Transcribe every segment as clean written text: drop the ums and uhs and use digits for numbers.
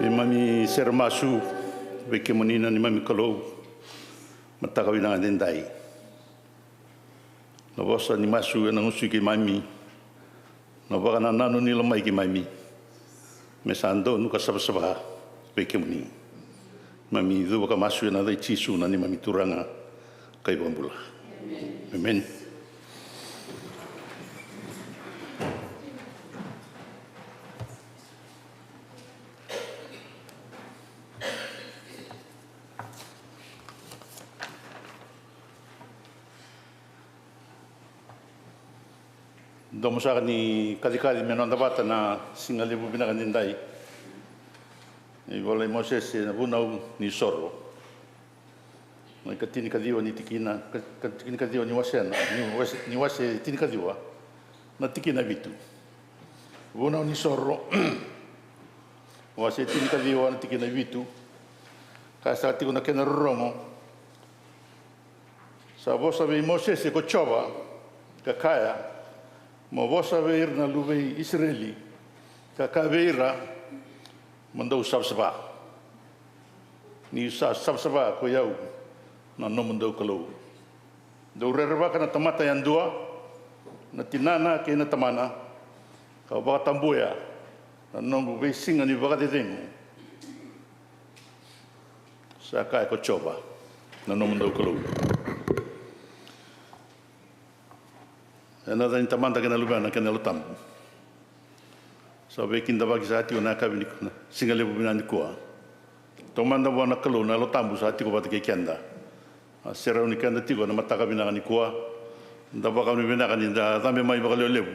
Ni mami sermasu veke monina ni mami kalou matakawina dendai. Na vosa ni masu na ngusu ki mami. Na vaka na nanu ni lamai ki mami. Me sando nuka sabasaba veke moni. Mami dua ka masu na dai tisu na ni mami turanga kai bambula. Amen. Domo saka ni kali-kali menonda bata na singa lebu binakan dindai. I wala Moses na bunau ni soro. Mai katini kadiwa ni tikina, katini kadiwa ni wasena, ni wase tini kadiwa na tikina vitu. Bunau ni soro. Wase tini kadiwa na tikina vitu. Kasa tiko na kena romo. Sa vosa ve Moses ko choba kakaya. Mo vosa veir na luve Israeli ka kaveira mandau sabsaba ni sabsaba ko yau na no mandau kalau do rerva kana tamata yang dua na tinana ke na tamana ka ba tambuya na no ve singa ni ba dedengo sa ka ko choba na no mandau kalau na dan tamanda kena lubana kena lutam so be kinda bagi sati ona kabini kuna singale bubinani kwa to manda wana kalo na lutambu sati ko batike kenda sera uni kenda tigo na mataka binani kwa nda baka ni bina kan nda tambe mai baka lebu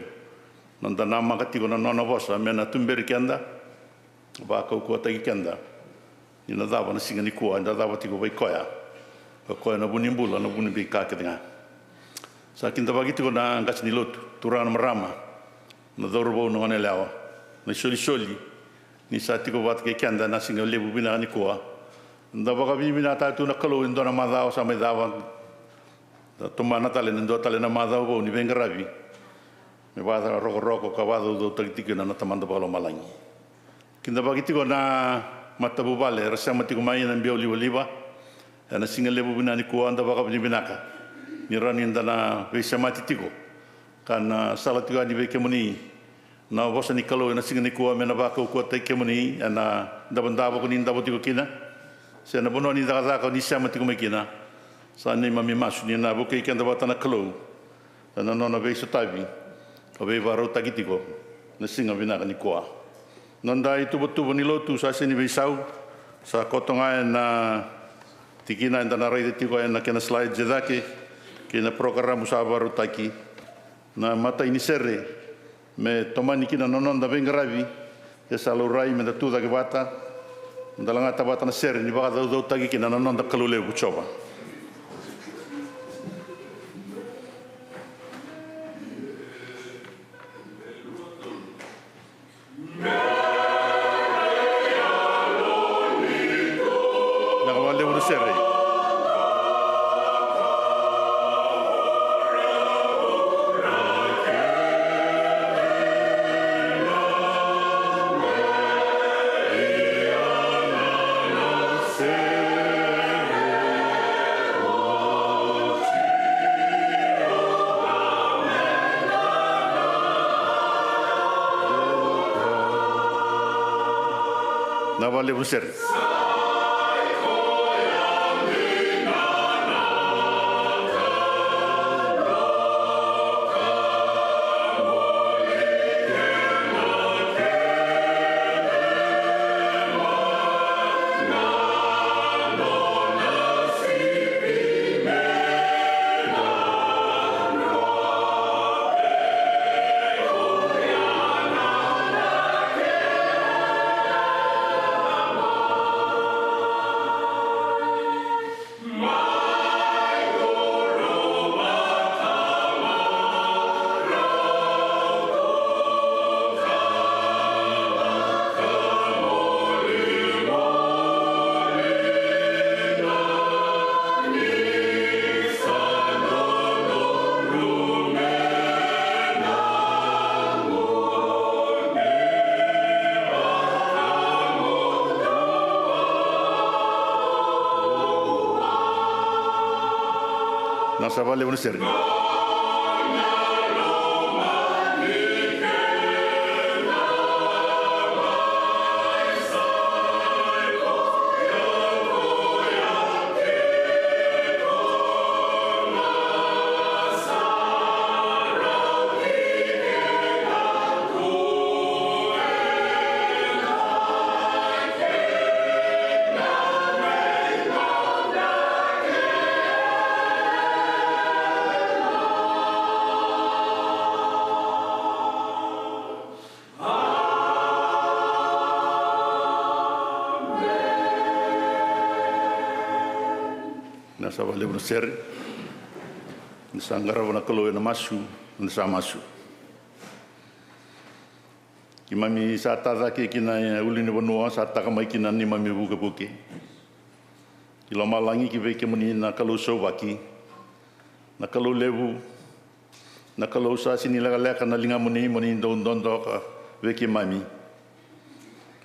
nda na maka tigo na nona bosa mena tumberi kenda baka ko tagi kenda ina dava na singani kwa nda dava tigo bai koya ko na bunimbula na bunimbi ka kedinga. Sa kinta bagi tiko na angkas ni lotu, turana marama, na dorbo no ane lawa, na soli ni sa tiko bat ke kianda na singa lebu bina ni koa, nda baka bina ta tu na kalau indo na madao sa mai dawa, da toma na tale ndo tale na madao bo ni vengaravi, me bada roko kawado do tiki na tamanda balo malangi. Kinta bagi tiko na matabu bale, rasa matiko mai na mbio liwa, na singa lebu bina ni koa nda baka binaka. Ni rani ndana vesa mati tiko kana sala tiga ni veke moni na vosa ni kalau na singa ni kuwa mena baka ko tai ke moni ana dabandaba ko ni ndabo tiko kina se na bono ni daga ko ni sama tiko mekina sa ni mami masu ni na boke ke ndaba tana kalau na nona vesa tabi o ve varo tagitiko na singa bina ni kuwa nanda itu betu ni lotu sa sini vesau sa kotonga na tikina ndana rai tiko na kena slide jedake kena program usaha taki na mata ini sere me tomani kina nonon da bengaravi ya salurai me da tuda ke bata ndalanga tabata na sere ni baka do taki kina nonon da kalule bucoba na wale bu sere na vale buser Na sa vale una ser. Na sa vale una ser. Na sa ngara wana kalo na masu, na sa masu. Ki mami sa tata ke kina ulini wanua sa taka mai kina ni mami buka buke. Ki lo malangi ki veke muni na kalo so waki. Na kalo levu. Na kalo sa sini leka na linga muni don ka veke mami.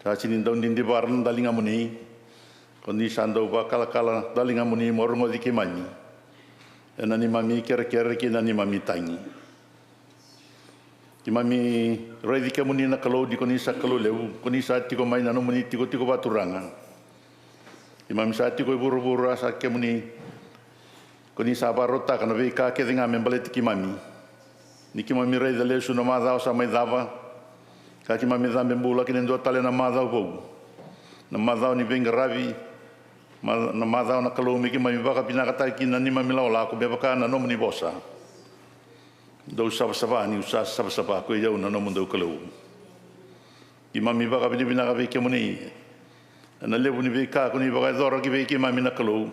Sa sini don din di baran da linga muni. Koni sando ba kala dalinga muni morongo di ke mami. Ena ni mami kere ki na ni mami tangi. Ki mami roi di ke muni na kalau di koni sa kalau lewu. Koni sa tiko mai na no muni tiko baturanga. Ki mami sa tiko buru sa ke muni. Koni sa barota kana veka ke dinga membaleti ki mami. Ni ki mami roi da lesu no madao sa mai dava. Ka ki mami zambe mbula ki nendo tale na madao vou. Na madao ni venga ravi. Na madao na kalau miki mami baka pinakata ki na ni mami laola ko bebaka na no muni bosa. Dou saba ni usa saba ko ia na no mundo kalau. Ki mami baka pinaka ve ke muni. Na levu ni veka ko ni baka dora ki ve ki mami na kalau.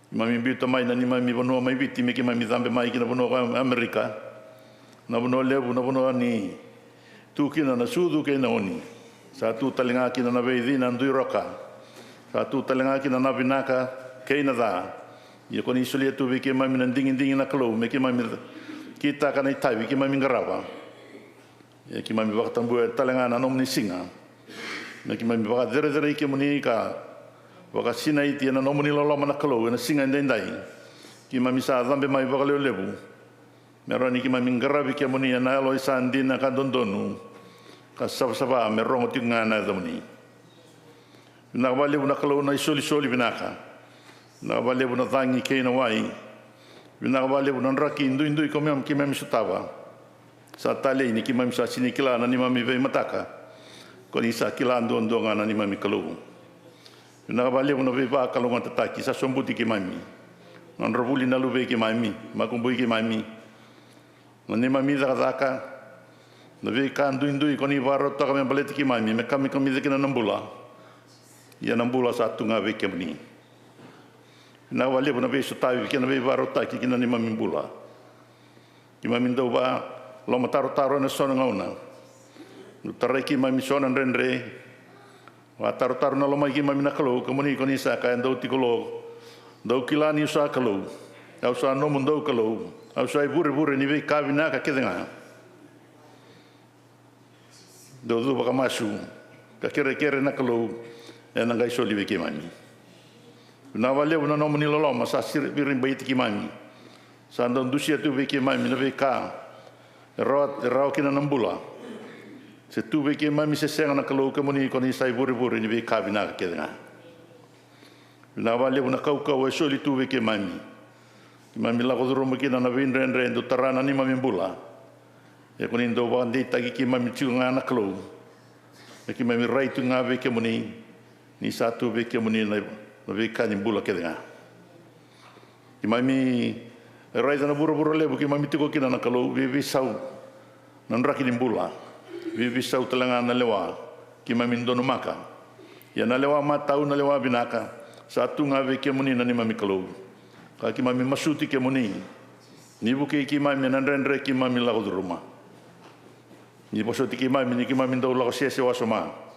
Mami bito mai na ni mami bono mai biti miki mami zambe mai ki na bono Amerika. Na bono levu na bono ni tu ki na sudu ke na oni. Sa tu talinga ki na ve di na ndui roka. Sa tu talinga ki na vinaka ke na da. Ia ko ni suli tu veke mami na dingin na kalau meki mami kita kana itai ki mami ngarawa. Ia ki mami baka tambu talinga na nom ni singa. Meki mami baka dere ki muni ka baka sinai ti na nom ni lolo na kalau na singa ndai. Ki mami sa zambe mai baka lebu. Meroni ki mami ngarawi ki muni na lo isa ndina ka dondonu. Ka saba merongo tinga na domni. Na wale una kalau na soli binaka. Na wale una tangi ke na wai. Na wale una raki indu ko mem ki mem sutawa. Sa tale ni ki mem sa sini kila na ni mami ve mataka. Ko ni sa kila ndo na ni mami kalau. Na wale una ve ba kalau ngata taki sa sombuti ki mami. Na robuli na luve ki mami, makumbui ki mami. Na ni mami zaka. Na ve ka indu ko ni waro to ka mem baleti ki mami, me kami de na nambula. Ia nambula satu nga veke mni. Na wale bona ve sotai ki na ve varota ki na ni mami bula. Ki mami ndo ba lo mataro na sona ngauna. No tarai ki mami sona renre. Wa taro na lo mai ki mami na kalau komuni koni sa ka ndo tikolo. Ndo kilani sa kalau. Au sa no mundo kalau. Au sa bure ni ve ka vina ka kedenga. Do baka masu. Ka kere na kalau. E na ngai soli ve ki mami. Na wale una no muni lolo ma sa sir birin baiti ki mami. Sa ndon dusia tu ve ki mami na ve ka. Rao ki na nambula. Se tu ve ki mami se senga na kalau ke muni ko ni sai bure ni ve ka bina ke nga. Na wale una kau e soli tu ve ki mami. Ki mami la ko drum ki na vin ren do tarana ni mami bula. E ko ni ndo ba ndi tagi ki mami tu nga na kalau. E ki mami rai tu nga ve ki muni. Ni satu veke muni na veka ni bula ke nga. Ki mami rai na buru lebu ki mami tiko kina na kalau vi sau nan raki ni bula. Vi sau telanga na lewa ki mami ndono maka. Ya na lewa matau na lewa binaka. Satu nga veke muni na ni mami kalau. Ka ki mami masuti ke muni. Ni buke ki mami nan rendre ki mami la ko rumah. Ni posoti ki mami ni ki mami ndo la ko sese wasoma.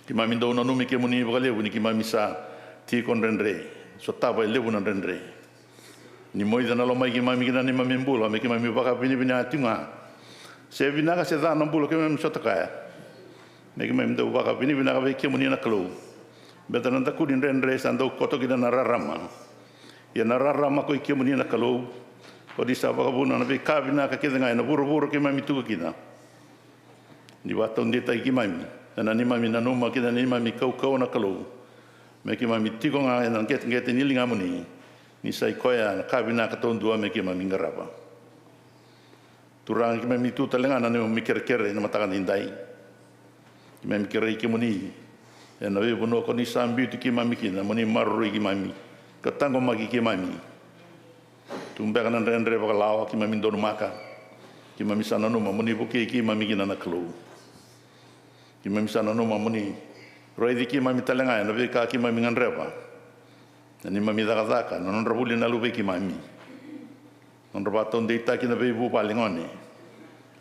Ki mami ndo na numi ke muni bakalebu ni ki mami sa ti kon rendre. So taba lebu na rendre. Ni moi dana lo mai ki mami kina ni mami mbula me ki mami baka bini atunga. Se vinaka se dana mbula ke mami sotaka. Me ki mami ndo baka bini ka ke muni na kalau. Beta nanda kudin rendre sa ndo koto ki na rarama. ia na rara mako i kia muni na kalou o di sa wakabuna na be kawina ka keda ngai na buru ke mami tuka kina ni wata undi tai ki mami na ni mami na numa kina ni mami kau na kalou me ki mami tiko ngai na ngete ni linga muni ni sai koia na kawina ka tondua me ki mami ngarapa turang ki mami tu talenga na ni mami kere na mataka ndai ki mami kere ki muni na be bono ko ni sambi tu ki mami kina muni maru ki mami ka tango magi ki mami tumbe kana rendre baka lawa ki mami donu maka ki mami sana no muni buki ki mami kina na klo ki mami sana no muni roidi ki mami talenga na be ka ki mami nganrepa ni mami daka non rabuli na lube ki mami non rabaton de ta ki na be bu palingone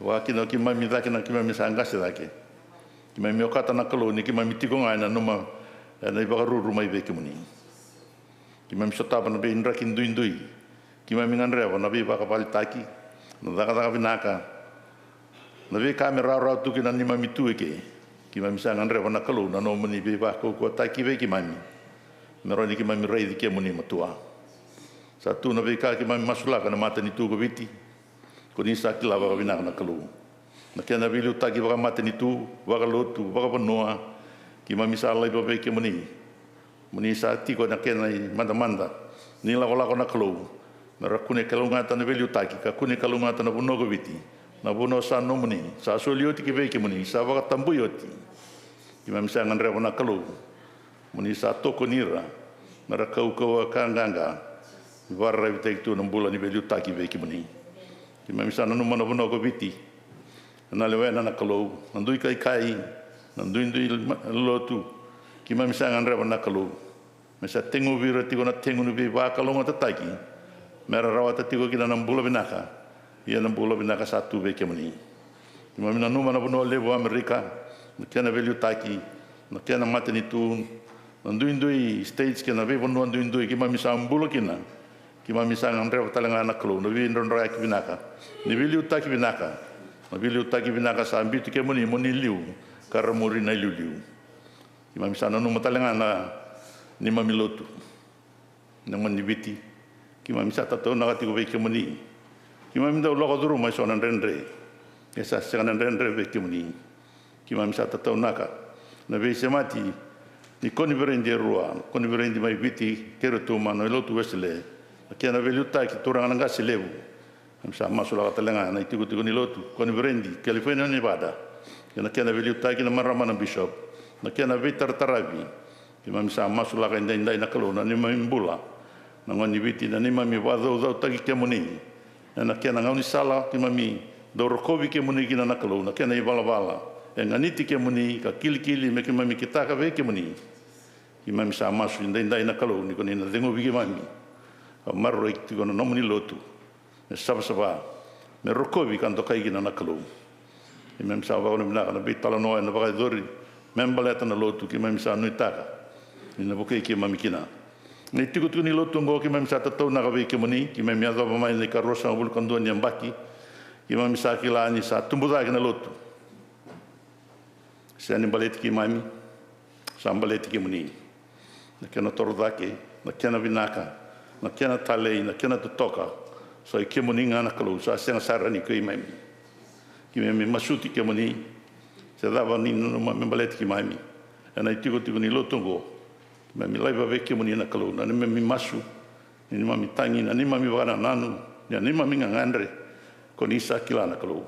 wa ki no ki mami daka na ki mami sangase dake ki mami okata na klo ni ki mami tiko ngai na no ma na ibaka ruru mai be ki muni ki mami sotapa na be indra kindui ki mami nganrepa na be baka palitaki na daka binaka na be kamera ra tu ki na ni mami tueke ki mami sa nganrepa na klo na no muni be baka ko taki be ki mami meroni ki mami rei ki muni matua satu na be ka ki mami masulaka na mata ni tu VAKAVITI ko ni sa ki lava binaka na klo na kena bilu taki baka mata ni tu baka lotu baka panoa ki mami sa lai be ki muni sa ti ko na kena manda ni la na klo mera kune kalunga ta na bilu taki ka kune kalunga ta na buno VAKAVITI na buno sa no muni sa solioti ki be ki muni sa baka tambuyoti ki mami sa nganrepa na klo muni sa toko nira mera kau kanganga varra vitek tu nambula ni bilu taki be ki muni ki mami sa no mana buno VAKAVITI na lewena na klo ndui kai ndui lotu ki mami sa nganrepa na klo mesa tengu vira tiko na tengu ni be ba kalonga tataki mera rawata tiko kina nambula binaka ia nambula binaka satu be ki muni ki mami na numa na buno levo Amerika na kena bilu taki na kena matani tu ndui states kena be bono ndui ki mami sa ambula kina ki mami sa nganrepa talanga na klo no vi ndonra ki binaka ni bilu taki binaka na bilu taki binaka sa ambitu ke muni liu karamuri na liu ki mami sa no matalanga na ni mami lotu na mani viti ki mami sa tato na kati ko be ke muni ki mami da lo duru mai sona rendre esa sena rendre be ke muni ki mami sa tato naka na be se mati ni koni verendi rua koni verendi mai viti kero tu mano lotu wesele ki na velu ta ki turanga nga selebu am sa masula talenga na tiku ni lotu koni verendi California Nevada ki na velu ta ki na marama na bishop na ki na vitar tarabi ki mami sa masula ka ndai na kalona ni mami bula na ngoni viti na ni mami wado taki ke muni na ki na ngoni sala ki mami dorokovi ke muni ki na kalona ki na ivala e nganiti ke muni ka kili me ki mami kita ka ve ke muni ki mami sa masu ndai na kalona ko ni na dengo vi ki mami marro ik tiko na nomuni lotu me saba me rokovi kan to kai ki na kalona ki mami sa wa na na bitala no na ba dori membaleta na lotu ki mami sa nuitaka ni na buke ki mami kina ni tiko ni lotu ngo ki mami sa tatou na ve ki muni ki mami ado ba mai ni karosa bul kando ni ambaki ki mami sa ki la ni sa tumbuda ki na lotu sa ni baleti ki mami sa baleti ki muni na kena torodake na kena binaka na kena talei na kena toka so ki muni ngana kalu sa senga sarani ki mami masuti ki muni se dava ni no mami baleti ki mami ana tiko ni lotu ngo mami laiva ve ki muni na kalu na mami masu ni mami tangi na ni mami wana nanu ni mami ngandre ko ni sa kilana kalu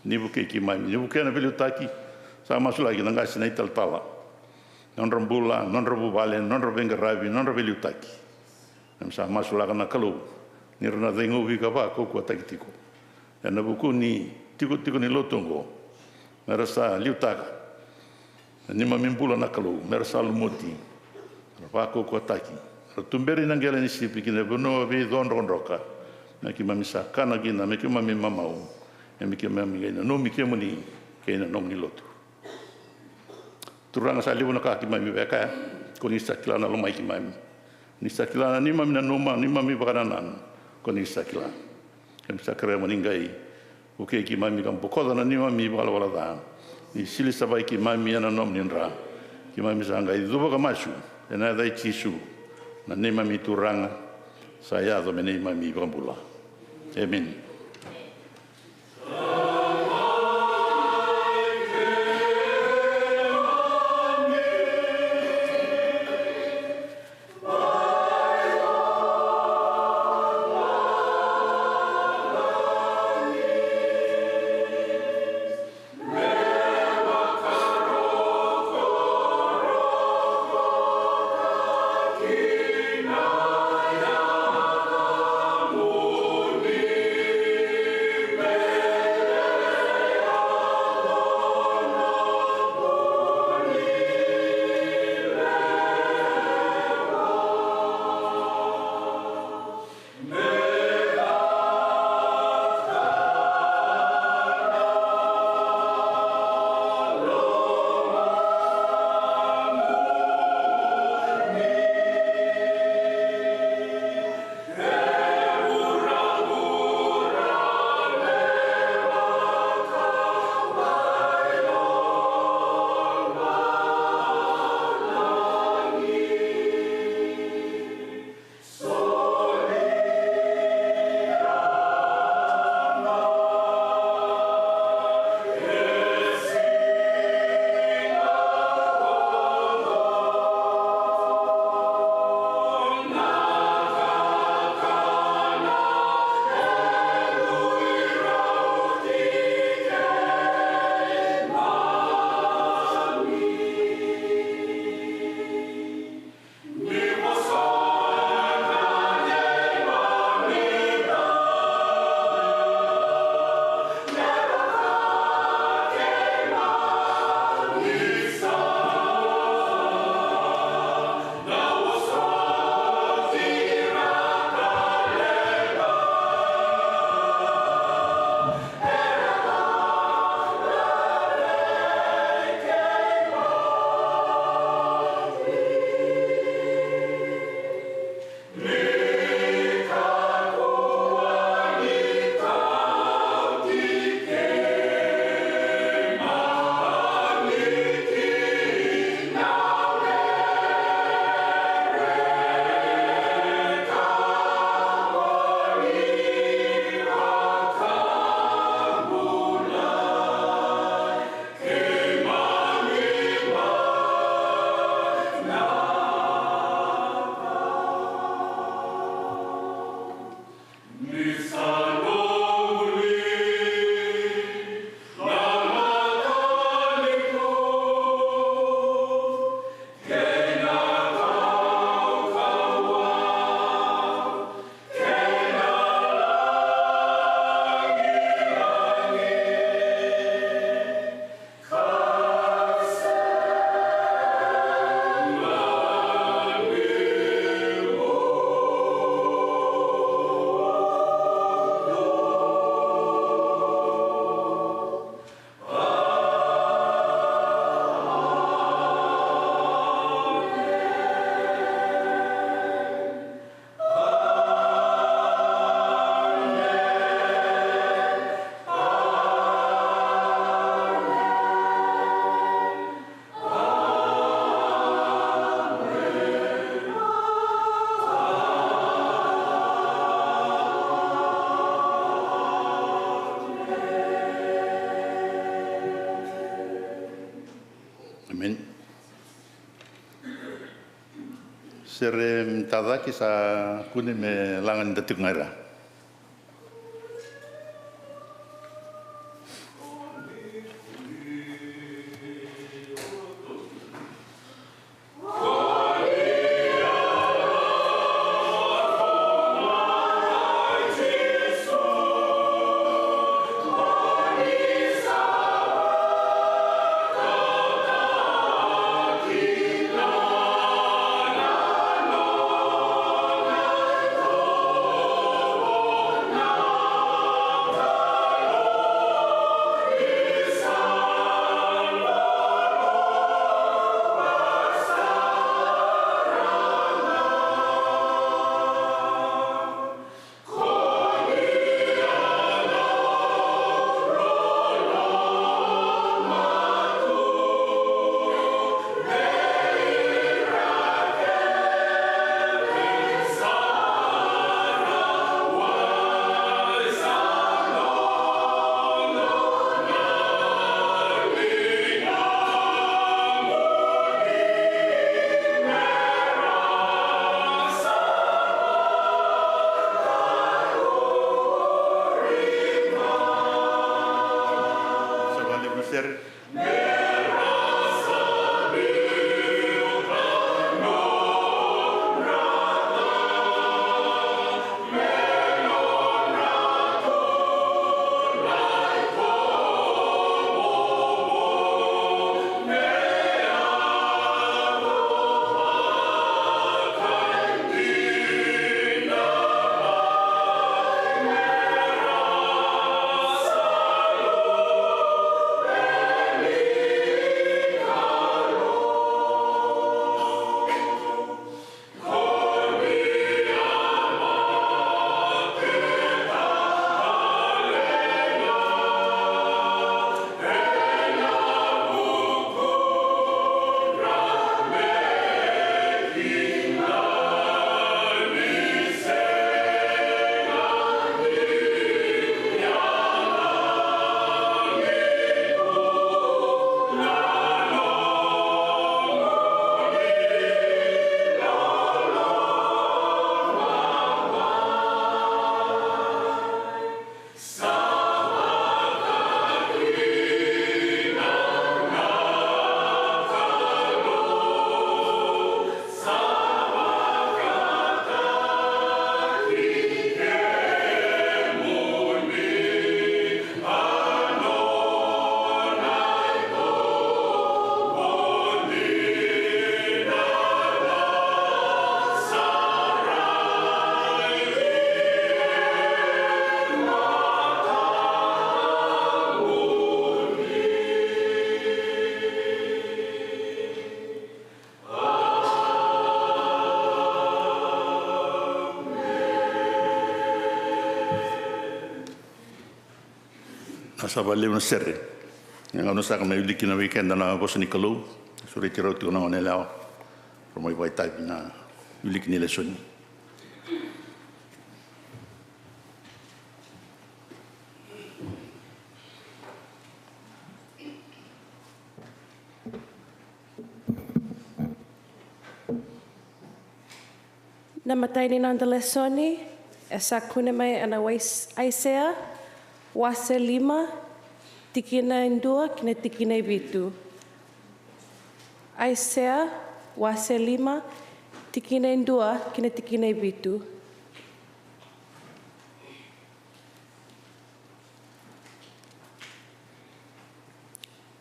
ni buke ki mami ni buke na bilu taki sa masu lagi na ngasi na italtala non rambula non rabu vale non rabenga rabi non rabilu taki nam sa masu lagi na kalu ni rana dengo vi ka ba ko taki tiko na buku ni tiko ni lotongo merasa liutaka ni mami bula na kalu merasa lumoti ba ko taki tumberi na ngela ni sipi ki ne bono vi donroka na ki mami sa kana ki na me ki mami mamau e mi ki mami na no mi ki moni ke na no ni lotu turanga sa libu na ka ki mami beka ko ni sa kila na lo mai ki mami ni sa kila ni mami na no ma ni mami bakanan ko ni sa kila kem sa kre moni ngai o ke ki mami kam bokoda na ni mami wala da ni sili sabai ki mami na no ni ra ki mami sa ngai dubo ka masu e na dai chisu na ni mami turanga Saya atau menei mai mi brambula. Amen. Amen. Sere tada ki sa kunin me langan datuk ngaira. ser. Asaba leo na serre. Nga no sa kami uliki na weekend na ko sa Nikolo. Suri tiro tu na onela. From my white type na uliki ni lesson. Namatay ni nang lesoni esa kuneme ana Isaiah wase 5 tikina indua kina tikina ibitu. Isaiah wase 5 tikina indua kina tikina ibitu.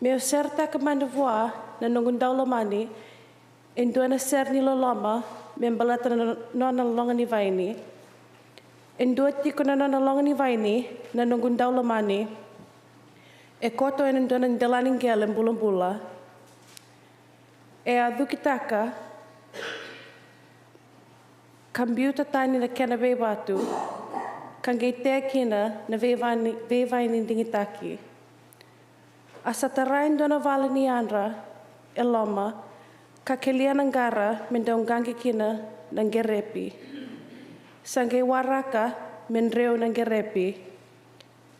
Meu serta kemana voa na nongundau lomani indua na ser ni lolama membalata na longa ni vaini. Indua tiko na longa ni vaini na nongundau lomani e koto e ndona ndelaning gele mbula e adu kitaka kambiuta tani na kena bebatu kange te kina na vevaini dingitaki. Asa tarain dona vala ni andra e loma ka kelia nangara mendong gangi kina nangerepi. Sange waraka mendreo nangerepi.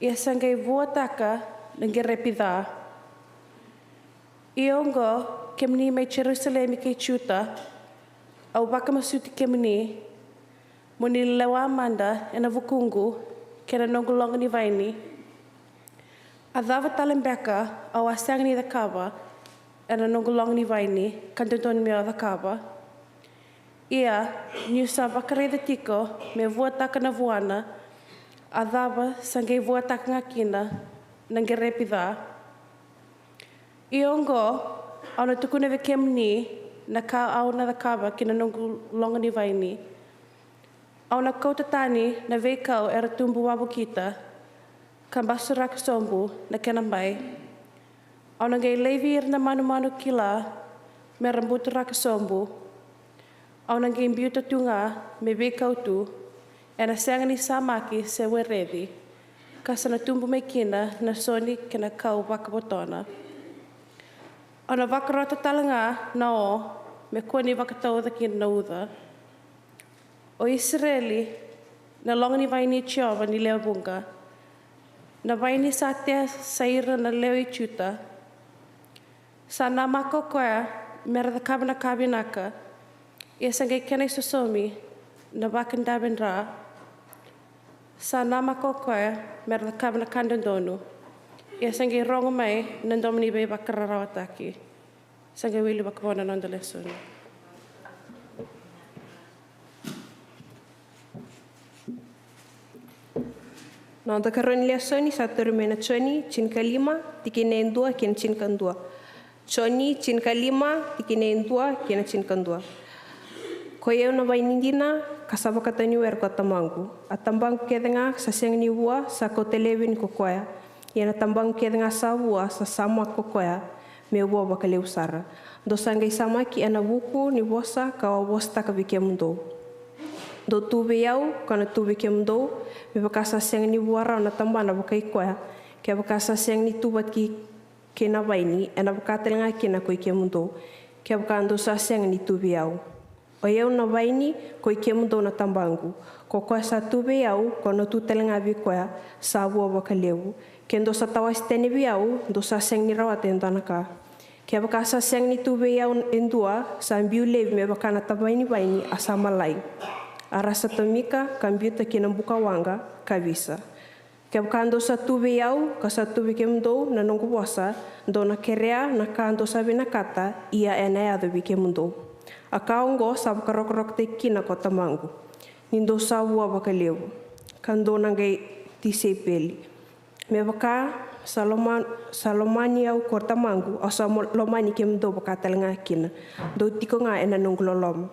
Ia sange vuataka nangerepi dha. Iongo kemni mai Jerusalem ke chuta au baka masuti kemni moni lewa manda ena vukungu kena nongolonga ni vaini. Adava talembeka au asang ni dakaba ena nongolonga ni vaini kantonton mea dakaba. Ia nyusa vakareda tiko me vuataka na vuana adava sange vuataka ngakina nangerepi dha. Iongo au na tukuna ve kemni na ka au na dakaba kina nongolonga ni vaini. Au na kautatani na veikau era tumbu wabu kita kan basuraka sombu na kena mai. Au na ngai levi na manu kila me rambutu raka sombu. Au na ngai mbiuta tunga me veikau tu e na sangani samaki se weredi kasa na tumbu me kina na soni kena kau wakabotona. Au na wakarota talanga na o me kuani wakatauda kina na uda. O Israeli na longa ni vaini Jehova ni leo bunga. Na vaini sa te saira na leo I chuta. Sa na mako koea mera da kabana kabinaka. Ia sangai kena sosomi na wakandaben ra. Sa na mako koea mera da kabana kandondonu. Ia sange rongo mai, nandomini be wakarawataki. Sange wili wakapona nanda lesson. Nanda karoni lesson satu rumena choni chin kalima tikine dua kina chin kandua. Choni chin kalima tikine dua kina chin kandua. Koyeu na vainindina kasaba katani wer ko tamangu. Atambang kedenga sa siang ni bua sa ko televin ko koya. Yana tambang kedenga sa bua sa sama ko koya me bua bakaleu sara. Do sangai sama ki ana buku ni bosa ka bosta ka bikemundo. Do tube yau kana tube kemundo me bakasa siang ni bua ra na tambana bakai koya. Ke bakasa siang ni tubat ki kena vaini ana bakatelenga kena ko kemundo. Ke bakando sa siang ni tube yau. O eu na vaini ko kemundo na tambangu. Ko koa sa tube yau ko no tutelenga bi koya sa bua bakaleu. Kendo sa tawas tene bi yau do sa siang ni rawa tentanaka. Ke bakasa siang ni tube yau endua sa ambiu levi me bakana tabaini vaini asama lai. Arasa tamika kambiuta kina buka wanga kavisa. Ke bakando sa tube yau ka sa tube kemundo na nongo bosa do na kerea na kando sa binakata ia ena ya do bi kemundo. Akaongo sa bakarokrok te kina ko tamangu. Nindo sa bua bakaleu. Kando nangai tisepeli. Me baka salomani au ko tamangu o sa lomani kemundo bakatelenga kina. Do tiko nga ena nongulolom.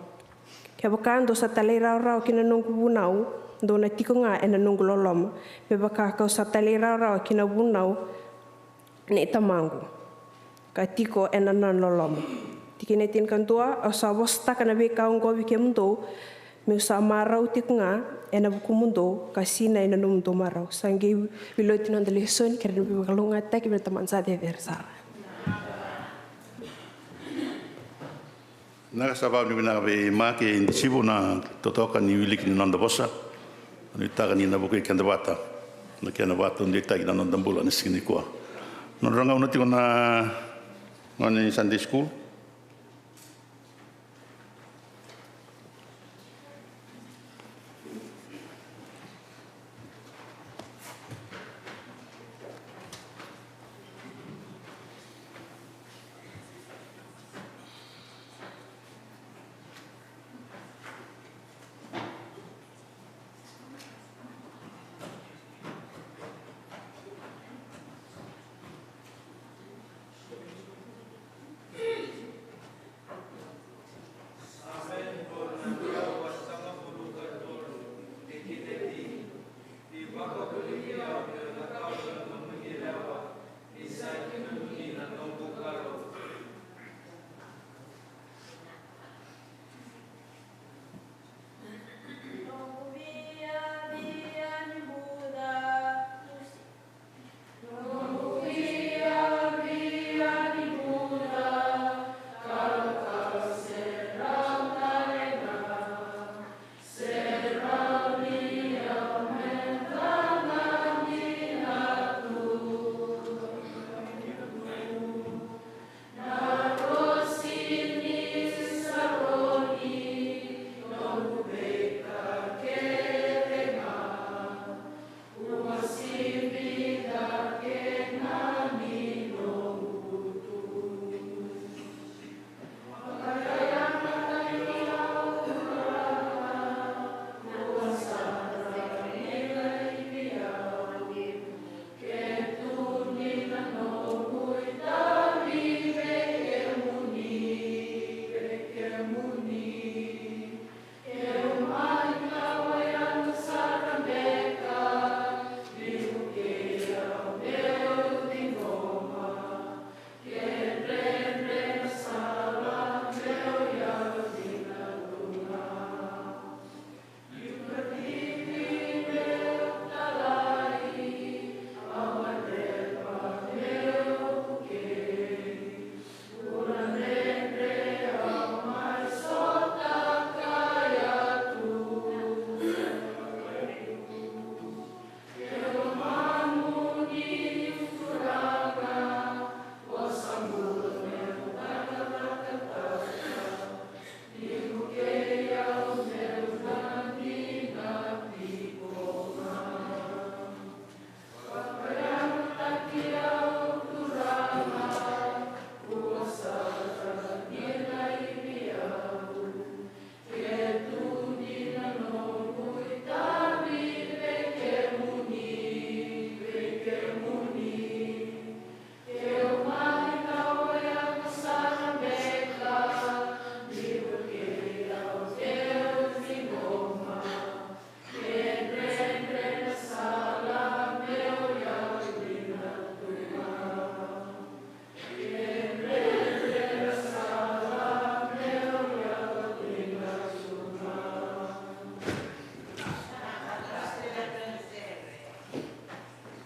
Ke baka ndo sa talera rao kina nongu bunau do na tiko nga ena nongulolom. Me baka ka sa talera rao kina bunau ne tamangu. Ka tiko ena nanolom. Tikine tin kantua o sa bosta kana be kaongo bi kemundo me sa marau tiko nga ena buku mundo kasina ena mundo marau sangi wiloti nanda lesson keren bi bakalunga tak be taman sa de versar. Naga sabab ni bina be make indisibu na totoka ni wili kini nanda bosa. Ni taga ni na buku kenda bata. Na kenda bata ndi tagi na nanda bula ni sini kwa. Nonranga unati kona ngani Sunday school.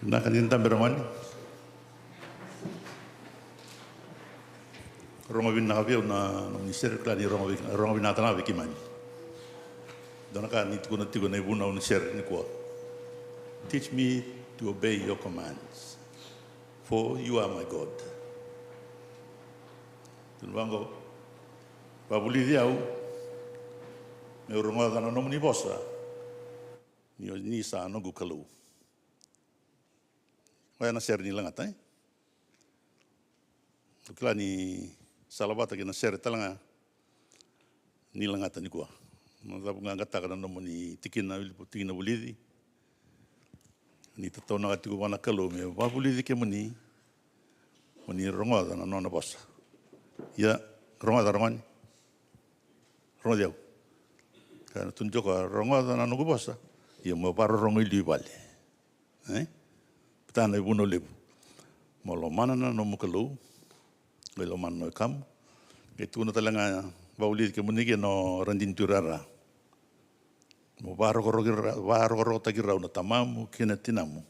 Nakanin tamberamani. Rongawin nakavio na minister klani rongawin natana vikimani. Donaka ni tigo na ibuna unisher ni kwa. Teach me to obey your commands, for you are my God. Tunwango babuli diau me rongoda na nomni bosa ni sa no gukalu. Waya na ser ni langata. Tukla ni salabata kina ser talanga ni langata ni kwa. Madabu ngata kana nomni tikina bulidi. Ni tato na atiku wana kalu me babuli ke muni rongoda na nona bosa. Ya rongoda rongani. Rongoda. Kana tunjoka rongoda na nugu bosa. Ya mo baro rongo ili bale. Tana ibuno lebu. Molo mana na no mukalu. Melo man no kam. Itu na talanga bauli ke munige no randin turara. Mo baro koro takirau na tamamu kina tinamu.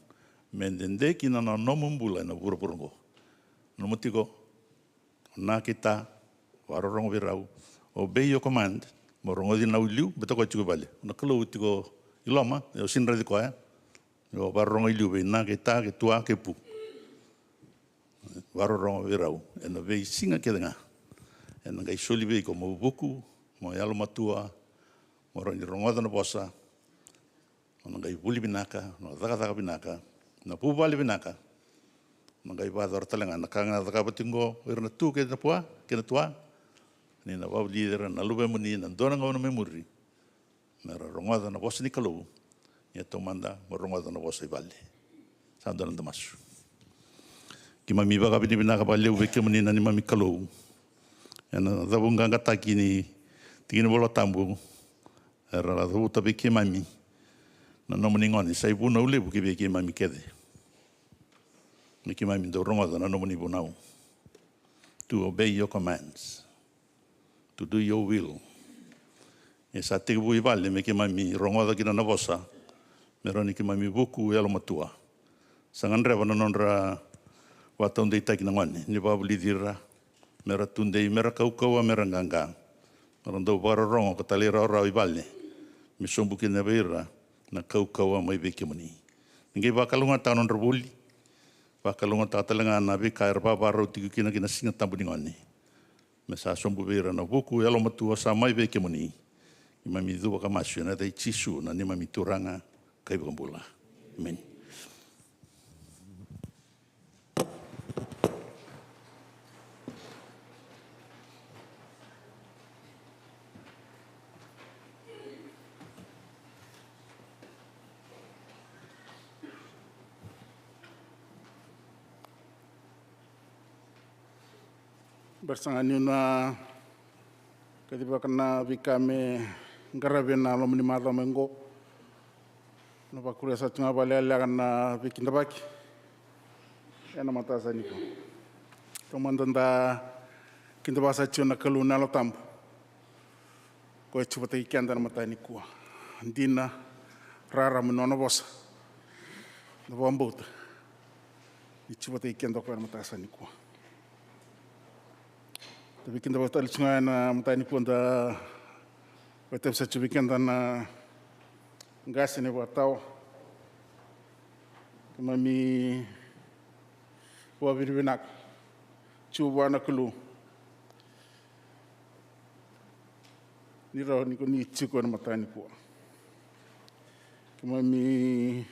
Mendende kina na nomumbula na burupurungo. No mutiko na kita baro rongo virau. Obey your command. Mo rongo di na uliu beto ko chuko bale. Na kalu utiko iloma yo sinra di ko ya. Yo barong ilu be na kita ke tua ke pu. Barong virau. Ena be singa ke denga. Ena gai soli be ko mo buku, mo yalo matua, mo rongoda na bosa. Ena gai buli binaka, no daga binaka, na pu bali binaka. Ena gai bador talenga na kanga daga batingo, irna tu ke na pua, ke na tua. Ni na bau líder na lube muni na dona ngau na memuri. Na rongoda na bosa ni kalau. Ya tomanda morongoda na bosa ibale. Sando na damasu. Kima mi VAKAVITI binaka bale ubeke muni na ni mami kalau. Yana dabunga ngataki ni tingin bolo tambu. Era la dabu tabe ke mami. Na no muni ngoni sai buna ule buke be ke mami kede. Ni ke mami do rongoda na no muni bunau. To obey your commands. To do your will. Esa te bui vale me ke mami rongoda kina na bosa. Meroni ki mami buku yalo matua. Sangan reva na nonra watong dei taki na ngone. Ni babuli dira. Mera tundei mera kau mera nganga. Rondo bara rongo katalira ora ibale. Mi sombu ki na beira na kau mai beke muni. Ningai bakalunga ta non rebuli. Bakalunga ta talenga na be kair babaro tiku kina singa tambu ni ngone. Mesa sombu beira na buku yalo matua sa mai beke muni. Mami dua kamasyu na dai chisu na ni mami turanga. Kay bula. Amen. Bersangani na kadiba kana vikame ngarabe na lo mnima lo mengo. No bakure sa tunga bale ala kana vikinda baki. Ena mata sa niko. Tomandanda kinda basa chuna kaluna lo tambo. Ko chupata ikanda na mata niko. Ndina rara mnono bosa. No bombuta. Ni chupata ikanda ko na mata sa niko. Tapi kinda basa chunga na mata niko nda wetem sa chubikanda na ngasi ne watau mami wabirbinak chuba na kulu ni ro ni ko ni chuko na matani po mami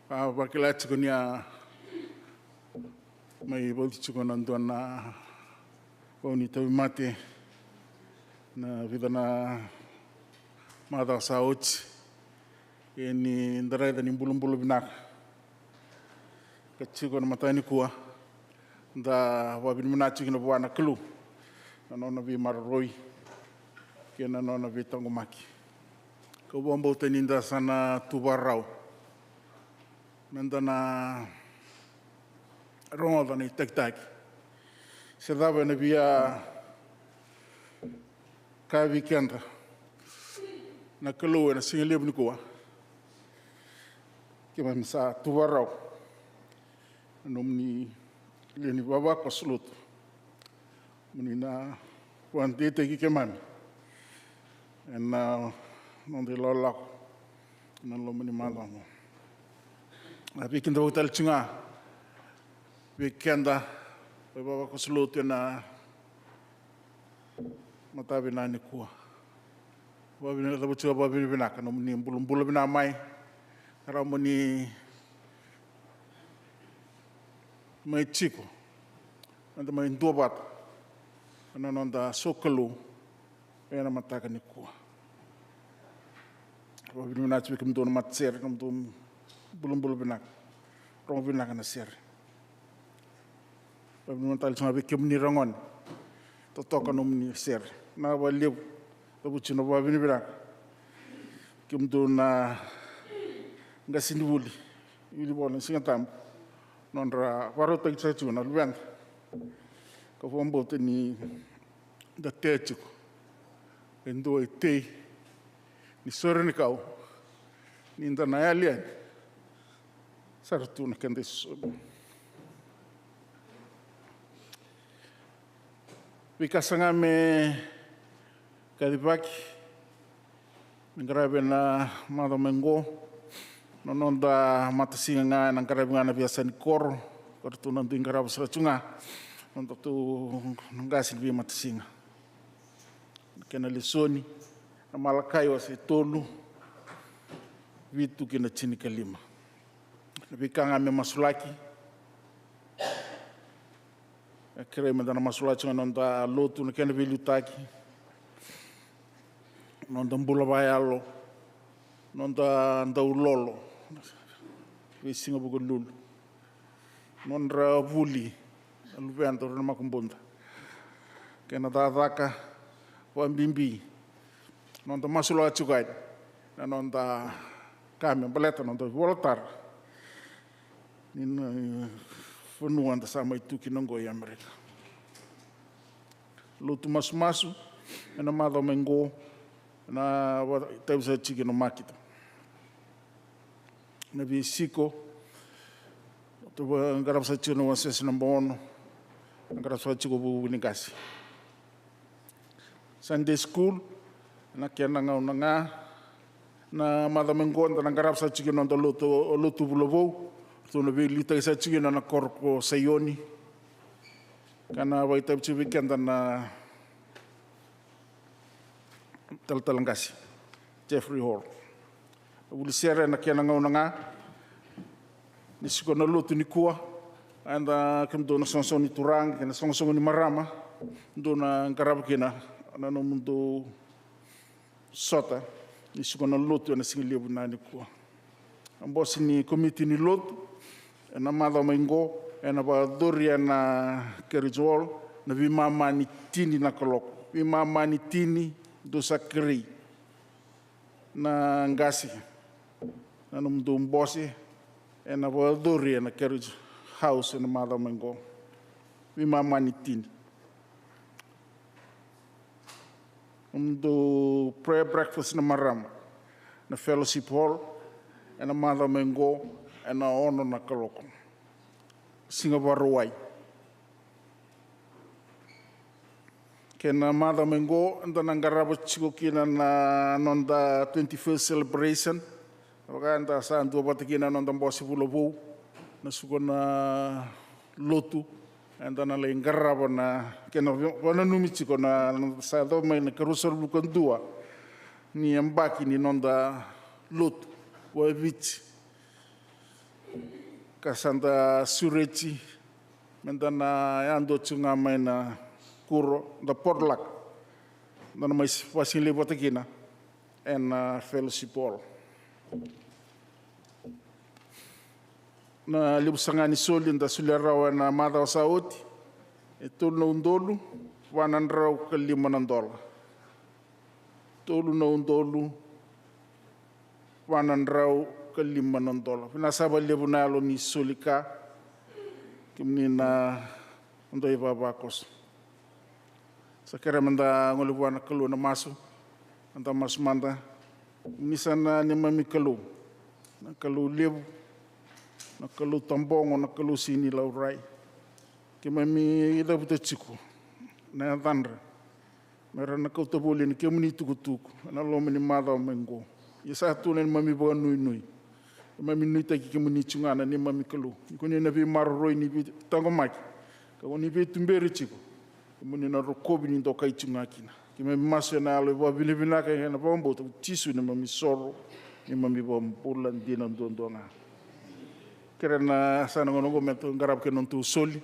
bakila chuko nia mai bodi chuko na ndona oni tawi mate na vida na mada sauti ini ndara da ni bulu binak kachiko na matani kuwa da wabin manachi kina bwana kulu na nona vi marroi kena nona vi tangomaki ko bombo teninda sana tubarau nandana rongo da ni tak se dava na via ka weekend na kulu na singeleb ni kuwa ke mamisa tuwarau. Nomni leni baba kosulut. Menina wan tete ki ke mami. En non de lola non lo meni malamo. Tapi kinda hotel cunga. Weekenda baba kosulut na matabi na ni kuah. Babi na tabu cua babi na kan nomni bulu bina mai. Kalau meni mai chico. Anda mai dua bat. Ana nonda sokalu. Ena mataka ni kuah. Babi na chico kum don matser kum don bulu bina. Rong bina kana ser. Babi na tal cuma bikim ni rangon. Totokan nomni ser. Na baliu. Tabu cina babi ni bina. Kum don na ngasini wuli bola singa tam nonra waro tak chachu na luan ko fombo ni da techu endo ite ni sorni kau ni nda na alien sartu na kende so vikasanga me kadibaki ngrabe na madomengo nonda matasinga nga nang karabinga na biasa ni kor kartu nanti karab seracunga untuk tu nanggasin bi matasinga kena lisoni na malakai wasi tolu vitu kena chini kalima bikanga me masulaki kere mandana masulaki nonda lotu na kena bilutaki nonda mbula bayalo nonda ndaulolo visinga bugo lulu nonra vuli aluvento na makumbunda kena dadaka wambimbi nonda masulo achugai na nonda kame baleta nonda voltar nin funu anda sama itu kinongo ya Amerika lutu masu na mado mengo na tausa chiki no makita na visiko tu ngarap sa chino wases na bono ngarap sa chiko bu ningasi Sunday school na kena ngau nga na madamengo na ngarap sa chiki no lutu bulovo tu na vilita sa chiki na korko sayoni kana wai tab chi weekend na talangasi Jeffrey Hall ulisera na kena ngau nga nisiko na lutu ni kuah anda kem do na sonsoni turang kena sonsoni ni marama do na ngarab kena na no mundo sota nisiko na lutu na singilibu na ni kuah ambos ni committee ni lutu na mado mengo na ba doria na kerijol na vimama ni tini na kolok vimama ni tini do sakri na ngasi na num do mbosi na wadori na carriage house na madamengo vi mama ni tini do prayer breakfast na marama na fellowship hall na madamengo na ono na kaloko Singapore kena madamengo anda nangarabo chiko kina na nonda 21st celebration anda sa ando batikina nonda mbosi bulobu na suko na lotu anda na lengarabo na kena wana numi chiko na sa do mai na karusal bukan dua ni ambaki ni nonda lotu wa vich kasanda surechi mendana ando chunga mai na kuro da porlak na mais fasile botakina en fellowship hall na libusangani soli da sulerawa na mada saudi etul no ndolu $100 tolu no ndolu $100 na saba lebunalo ni solika kimnina ndoi babakos sakara manda ngolubuana kalu na masu anta mas manda misana ni mami kalu na kalu lebu na kalu tambongo na kalu sini lau rai. Ke mai mi ida puta chiku, na tandra. Mera na kau taboli ni ke muni tuku, na lo mani mada o mengo. Ia sa tūne ni mami boa nui nui. Mami nui taki ke muni chungana ni mami kalu. Ni kone na vi maroroi ni vi tango maki. Ka ni vi tumberi chiku. Ke muni na rokobi ni tokai chungakina. Ke mami maso na alo boa vilivinaka na bombo tu tisu ni mami soro. Ni mami boa mpula ndina ndonga. Kera na sana ngonongo meto ngarap ke nontu soli.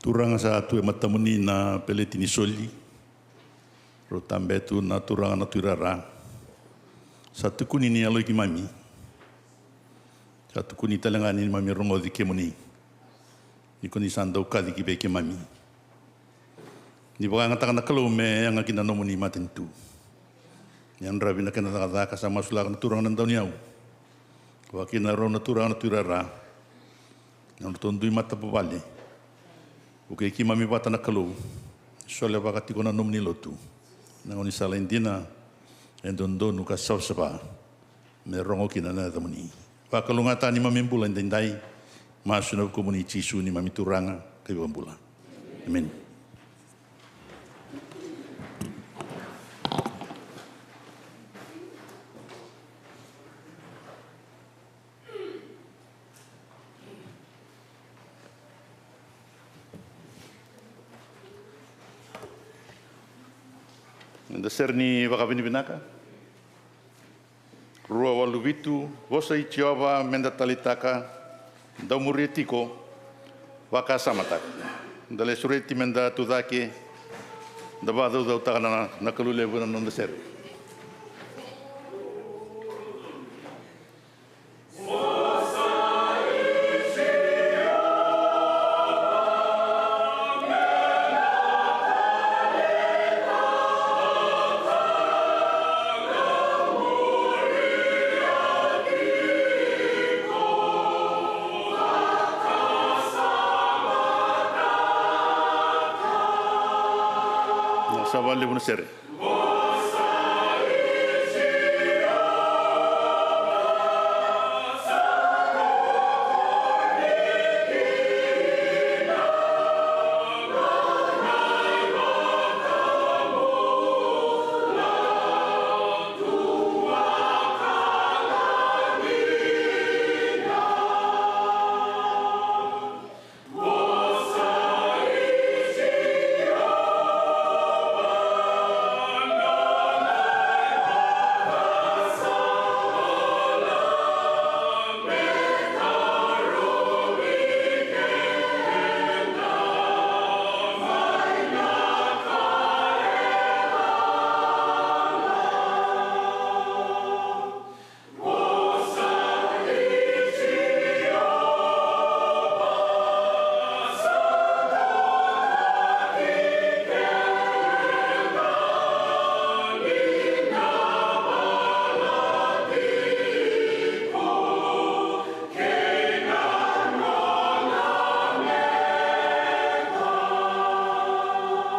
Turanga sa atu e matamuni na peletini soli. Ro tambetu na turanga na tuirara. Sa tukuni ni aloi ki mami. Sa tukuni talangani ni mami rongo di ke muni. Ni koni sandau kadi ki be ke mami. Ni baka ngata kana kalau me yang kina no muni matentu. Yang rabi na kana taka sa masula kana turanga na dauniau. Wa kina ro na turanga na tuirara. Yang tondui mata pavale. Uke ki mami bata na kalau. Sole baka tiko na nomni lotu. Nangoni sala indina endondo nuka sausapa me rongo kina na tamuni. Pakalungata ni mami mbula indai masuna komuni cisu ni mami turanga ke mbula. Amen. Dasar ni VAKAVITI binaka. Rua waluvitu, vosa i Jehova menda talitaka, da muretiko, waka samatak. Dale sureti menda tudake, da vado da utana na kalule vuna non dasar. Savale buonasera.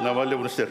Navale buonasera.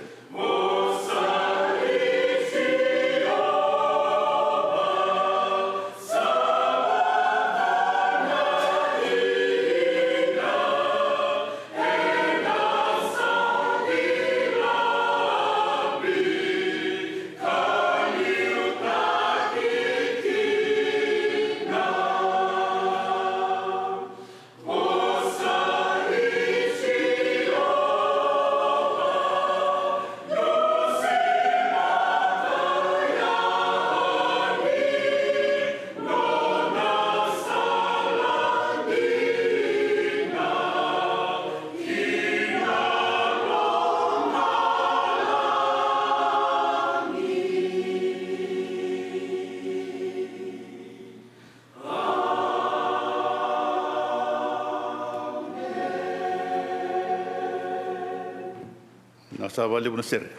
Savale buonasera.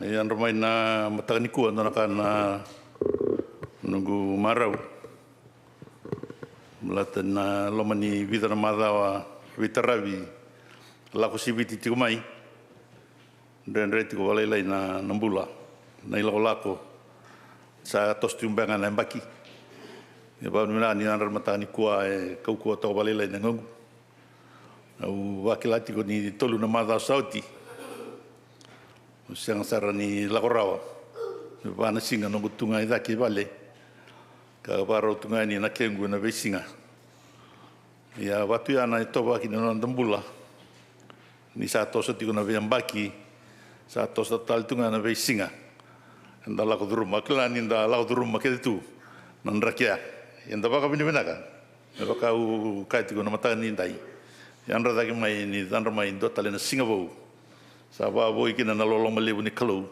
Yan ramai na mataniku na nakana nunggu marau. Melatan na lomani vida na madawa vitaravi laku sibiti tikumai. Dan reti ko walai na nambula na ilako sa tos tiumbangan na baki. Ya ba mina ni anar mataniku e kau tau walai na ngungu. Au wakilati ko ni tolu na mada sauti. Siang sara ni lakorawa. Wana singa no tunga ida ki vale. Ka baro tunga ni na kengu na vesinga. Ya watu ya na toba ki no ndambula. Ni sa tosa ti ko na viambaki. Sa tosa tal tunga na vesinga. Nda lako duruma klani nda lako duruma ke tu. Nandrakia. Yanda baka bini benaka. me wakau kaiti ko na matani ndai yanra daki mai ni danra mai do tale na Singapore sa wa voi kina na lolo malebu ni kalau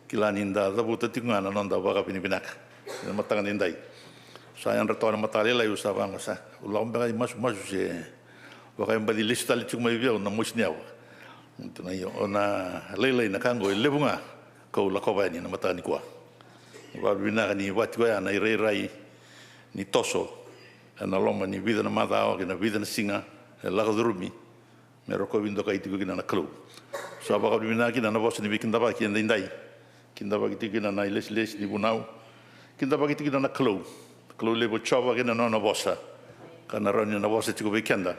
kila ni nda da buta tinga na nonda wa kapini binaka na matani ndai sa yanra to na matale la usa wa ngasa ulam ba mas je wa kai mbadi lista li chuma via na musniawa tuna yo ona lele na kango lebunga ko la ko ni na matani kwa wa binaka ni wati ko na rai ni toso na loma ni vida na mata o na vida na singa la gadrumi me roko vindo kai tiku kina na klu so ba ka bina kina na boss ni bikinda ba kina ndai kinda ba kina na les ni bunau kinda ba kina na klu lebo chova kina na bossa kana roni na bossa tiku bikenda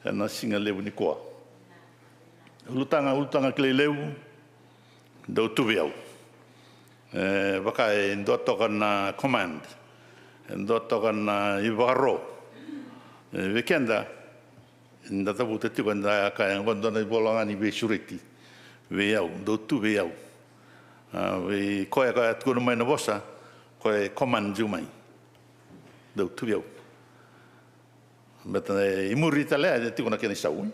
na singa lebo ni kwa ulutanga kle leu do tubiau baka ndo toka na command ndo toka na ibaro weekenda nda tabu te tiba nda ka ngondo na bolanga ni be sureti we yau do tu we yau we koe ka tu no mai na bossa koe command ju mai do tu yau beta imuri tale te tiba na kena sau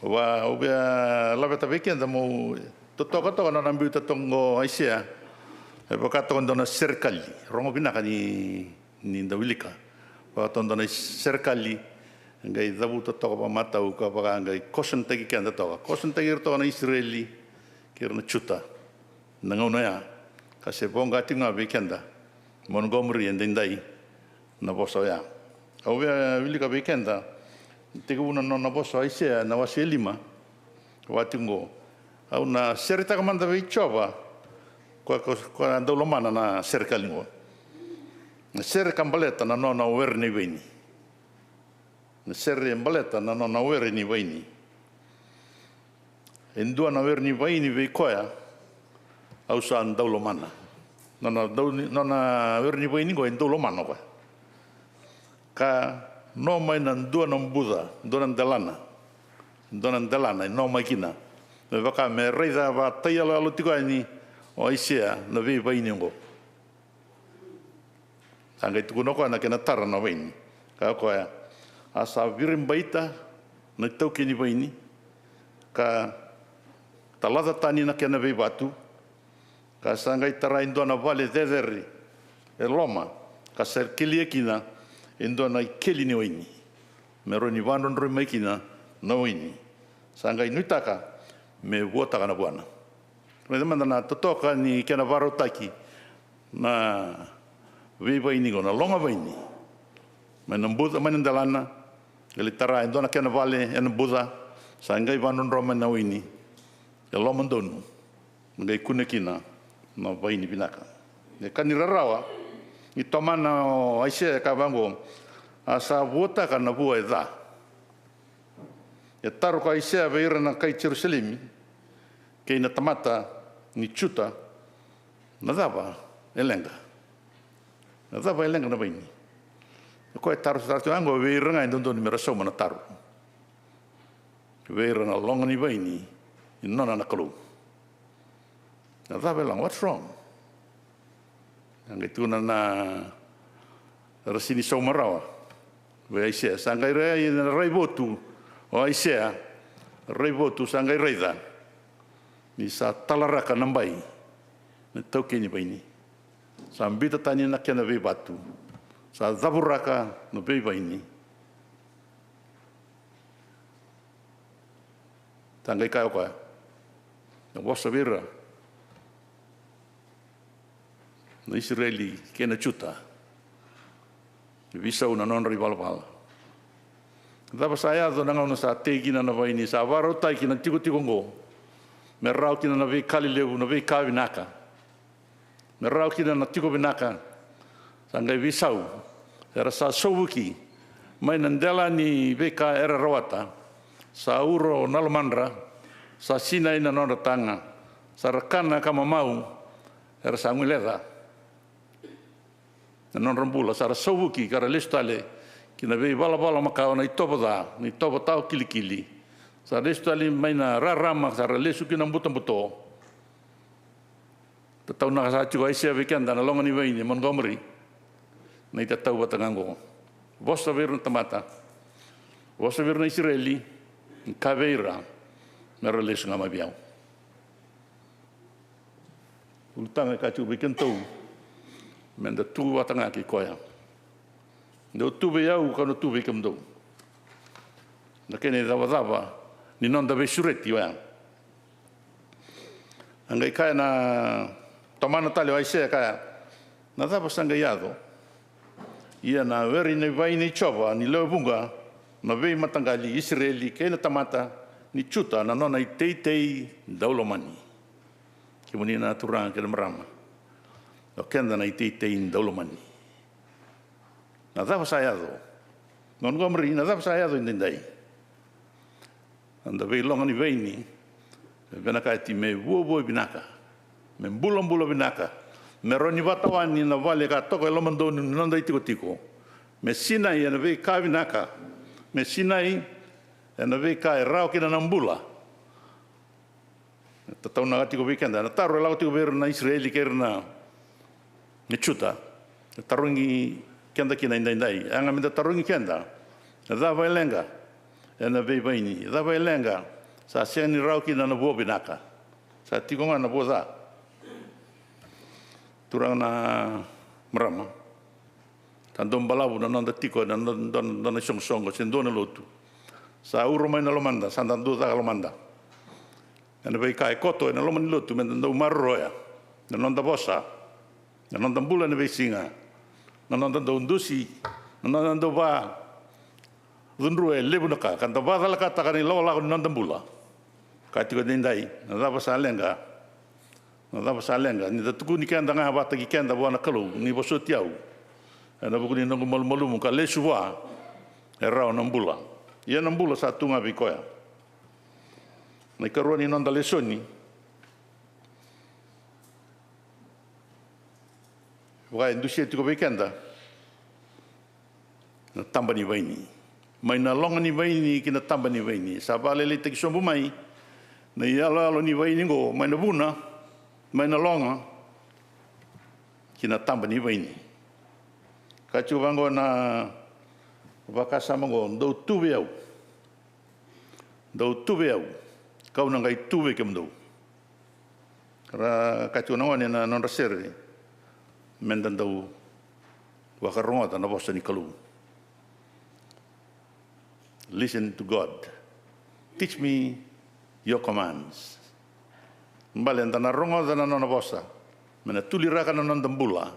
wa obe la beta weekenda mo to toka na nambi ta tongo aisia e pakato na serikali rongo binaka ni ndawilika pa tondo na serikali ngai dabu to pa mata u ka pa ngai kosen tegi kenda to kosen tegi to na Israeli kirna chuta nangono ya ka se bonga tinga weekenda Montgomery ndai na boso ya au wilika weekenda tegu una na boso aisia na waselima watingo au na serita kamanda we chova kwa ndo lomana na serikali ngo na ser kambaleta na nona werni veni na ser kambaleta na nona werni veni endua na werni veni ve koya au sa ndo lomana nona werni veni ngo ndo lomana kwa ka no mai na ndua na buda ndona ndelana no mai kina me vaka me reida va tayala lo tikani o isia na ve veni ngo sanga itu kuno ko na kena tara na veni ka ko ya asa virim baita na tau kini veni ka talada tani na kena ve batu ka sanga itara indona vale dederi e loma ka ser kiliekina indona kelini veni meroni vandon remekina na veni sanga inutaka me vota kana buana me demanda na totoka ni kena varotaki na we vaini gona longa vaini manam buda manandalana ele tara indona kena vale en buda sangai vanon roma na wini e lomandonu ngai kunekina na vaini binaka e kanirarawa i tomana aise ka bango asa vota kana bua eda e taro ka aise veira na kai Jerusalem ke na tamata ni chuta na dava elenga na dava elenga na vaini ko e taro startu ango veira nga ndondo ni mera soma na taro veira na longa ni vaini in nona na kalu na dava lang what's wrong ang ituna na rasini somarawa ve aise sangai re na raibotu o aise raibotu sangai reida ni sa talaraka nambai na toke ni vaini sa ambita tani na kena ve batu sa zaburaka no ve vaini tangai kai ko na wasa vera na Israeli kena chuta visa una non rivalval dava saya do nanga una sa tegina na vaini sa varota kina tiku ngo me rau kina na ve kali levu na ve kavinaka me rau kina na tiku binaka sangai visau era sa sovuki mai nandela ni ve ka era rawata sa uro nalmandra sa sina ina nona tanga sa rakana kama mau era sa nguleda non rambula sa sovuki kara listale kina ve bala makau na itopo ni topo tau kilikili sa listale mai na rarama sa lesu kina buto tatau na sa chigo aisia weekend na longa ni vaini Montgomery nei te tau watangango. Vosa veru na tamata, vosa veru na Israeli, ka veira, mera lesu ngā mabiau. Ulutanga ka tiu bikin tau, menda tu watanga ki koia. Nau tuwe au ka no tuwe kam dau. Na kene dawa ni non da vesureti wa. Angai kaya na tomana tale wa ise kaya na dawa sanga yado. Ia na veri nei vai nei chova ni leo bunga na vei matangali Israeli kena tamata ni chuta na nona i teitei daulomani. Ki muni na turanga kena marama. O kenda na i teitei daulomani. Na dawa sa yado. Non gomri na dawa sa yado indendai. Anda vei longa ni vei ni. Vena kai ti me vuo binaka. Me mbula binaka. Me roni watawani na vale ka toko elomandoni nonda tiko. Me sinai na vei ka binaka. Me sinai na vei ka rao kina na mbula. Tatau na tiko weekenda. Na taro lau tiko ver na Israeli ker na chuta. Tarungi kenda kina indai. Anga minta tarungi kenda. Na dawa elenga. Na vei vaini. Dawa elenga. Sa seni rao kina na vuo binaka. Sa tiko nga na vuo za. Turang na marama. Tandong balabu na nanda tiko na nanda song sendo na lotu. Sa uro mai na lomanda. Sa nando za lomanda. Na vei kai koto na lomani lotu. Men nando marroya. Na nanda bosa. Na nanda mbula na vei singa. Na nanda undusi. Na nanda va. Zunrue lebu naka. Kanta vadala kata kani lawa ni nanda mbula. Kai tiko dindai. Na dapa sa lenga. Na dapa sa lenga. Ni tuku ni kenda nga bata ki kenda wana kalau. Ni boso tiau. Na buku ni nongo malu muka lesu wa. Rao na mbula. Ia na mbula sa tunga vikoya. Na ikarua ni nanda lesoni. Waka indusia tiko vikenda. Na tamba ni vaini. Mai na longa ni vaini ki na tamba ni vaini. Sa vale le te kisombu mai. Na ialo ni vaini ngo. Mai na vuna. Mai na longa. Ki na tamba ni vaini. Ka chuvango na wakasama ngo. Ndau tuwe au. Ndau tuwe au. Kau na ngai tuwe ke mdau. Kara ka chuvango na nonra sere. Mendan dau wakaronga na bosa ni kalu. Listen to God. Teach me your commands. Mbale na rongo na nona bosa. Mena tuliraka na nonda mbula.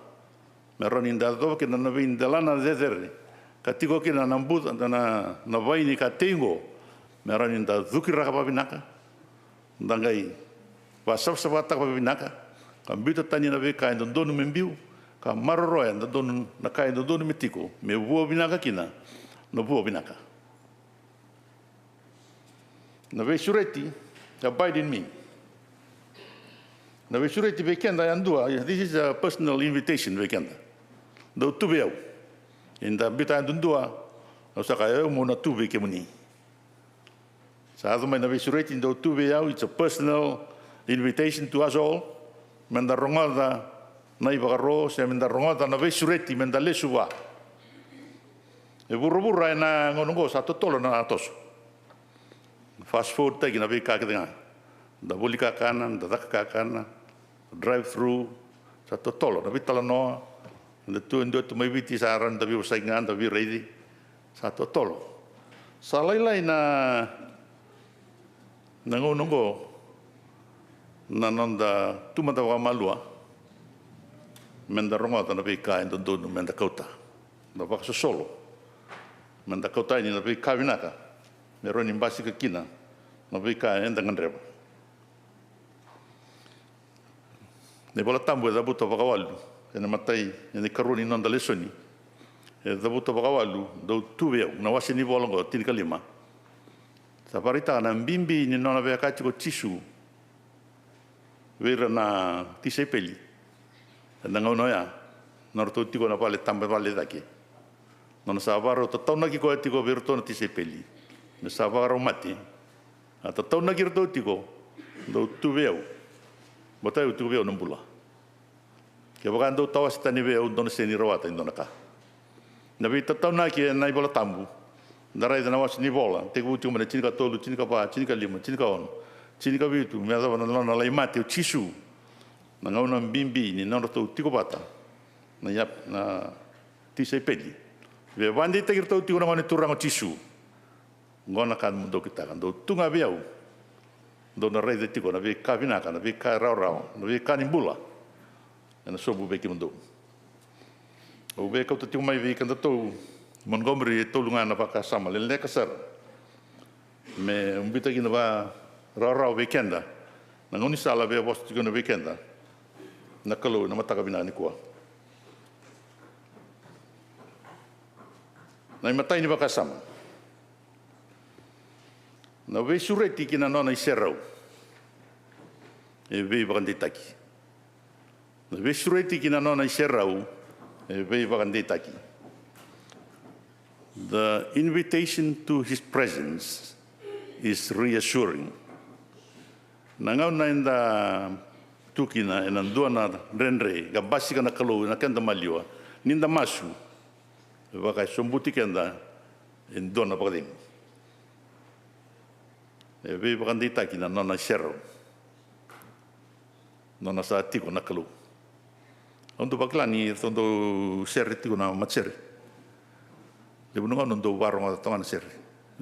Meroni ndado ke na vin delana zezere. Katiko ke na nambuta na vaini ka tengo. Meroni nda zukiraka pa binaka. Ndangai wasafsawata pa binaka. Kambita tani na ve ka ndonu membiu. Ka maroroya ndonu na ka ndonu mitiko. Me vuo binaka kina. No vuo binaka. Na ve sureti, abide in me. Na ve sureti vekenda andua. This is a personal invitation vekenda. Do tubeau. Inda bita andua. Osaka eu mo na tube ke muni. Sa ado mai na ve sureti do tubeau. It's a personal invitation to us all. Menda rongada na ibagaro se menda rongada na ve sureti menda lesuwa. E burubura na ngongo sa totolo na atoso. Fast food tagi na vei kakadinga. Da boli kakana, da daka kakana, drive through, sa totolo, na vitala noa, da tu ndo tu mai viti sa ran da vi usaingan, da vi reidi, sa totolo. Sa lailai na ngongo na nonda tumata wa malua. Menda ronga na vei ka ndo ndo menda kauta. Da vakso solo. Menda kauta ni na vei kavinaka. Meroni mbasi ke kina. Na vika enda ngandreba. Ne bola tambu da buto vagawalu. Ena matai ena karuni nonda lesoni. E da buto vagawalu do tuwe na wasi ni bolongo tinkalima. Sa parita na mbimbi ni nona vea kati ko tisu. Vera na tisepeli. Ena ngaunoya. Norto tiko na pale tambe pale daki. Nona sa varo tatauna ki ko tiko verto na tisepeli. Me sa varo mati. Ata tau na kirto tiko do tuweo. Botai tuweo nambula. Ke bakan do tawas tani veo don seni rawata indonaka. Na vi tatau na ki nai bola tambu. Na rai na was ni bola. Te ku tu mana chinika tolu, chinika pa, chinika lima, chinika on. Chinika vitu, me ava na lona lai mate o chisu. Na ngau na bimbi ni na tau tiko pata. Na yap na tisai peli. Ve wandi te kirtau tiko na mane turanga chisu. Ngona kan mundo kita kan do tunga viau. Do na rai de tiko na ve ka vinaka na ve ka rau na ve ka nimbula. Na sobu be ki mundo. O be kau tau mai vi kan tau Montgomery tau lunga na paka sama le kasar. Me umbita ki na va rau weekenda. Na ngoni sala ve bos tiko na weekenda. Na kalau na mataka bina ni kua. Na matai ni paka sama. Na ve sureti ki na nona i serau. E ve bakandi taki. Na ve sureti ki na nona i serau. E ve bakandi taki. The invitation to his presence is reassuring. Nangau na inda tukina e nandua na renre, ga basi ka na kalau na kenda maliwa, ninda masu, e wakai sombuti kenda in dua na pakating. E ve bakandi taki na nona sero. Nona sa tiko na kalau. Ondo baklani, ondo seri tiko na matseri. Le bunga nondo warong tonga seri.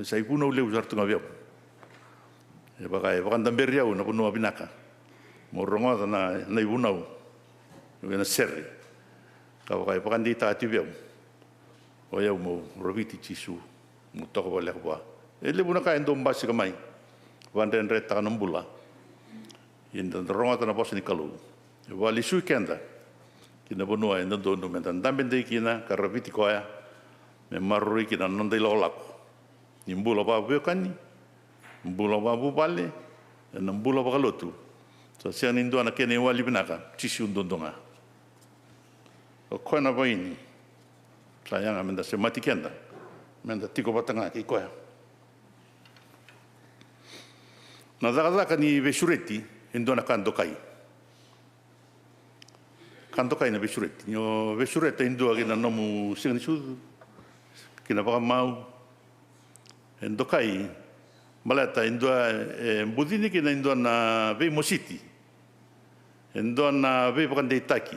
Sai puno le usar tunga viau. E bakan tamberiau na puno binaka. Mo ronga na ibunau. Na seri. Ka bakan dita ati viau. O yau mo robiti chisu. Mo toko bale kwa. E le bunaka endo mbasi kamai. Wanden reta nambula. Inda ronga na bosa ni kalu. E wali su kenda. Kina bunua endo ndo mentan tambende kina karabiti koya. Me maruri ki na nondai lolako. Ni mbula ba bekani. Mbula ba bubale. Na mbula ba kalotu. So sia ni ndo na kene wali binaka. Chisi undondonga. O koe na baini. Sayanga menda se mati kenda. Menda tiko batanga ki koe. Na daka ni vesureti. Indo na kandokai. Kandokai na vesureti. Nyo vesureta indo agi na nomu singani sudu. Kina baka mau endokai malata indua budini kina indua na ve mositi indua na ve bakande taki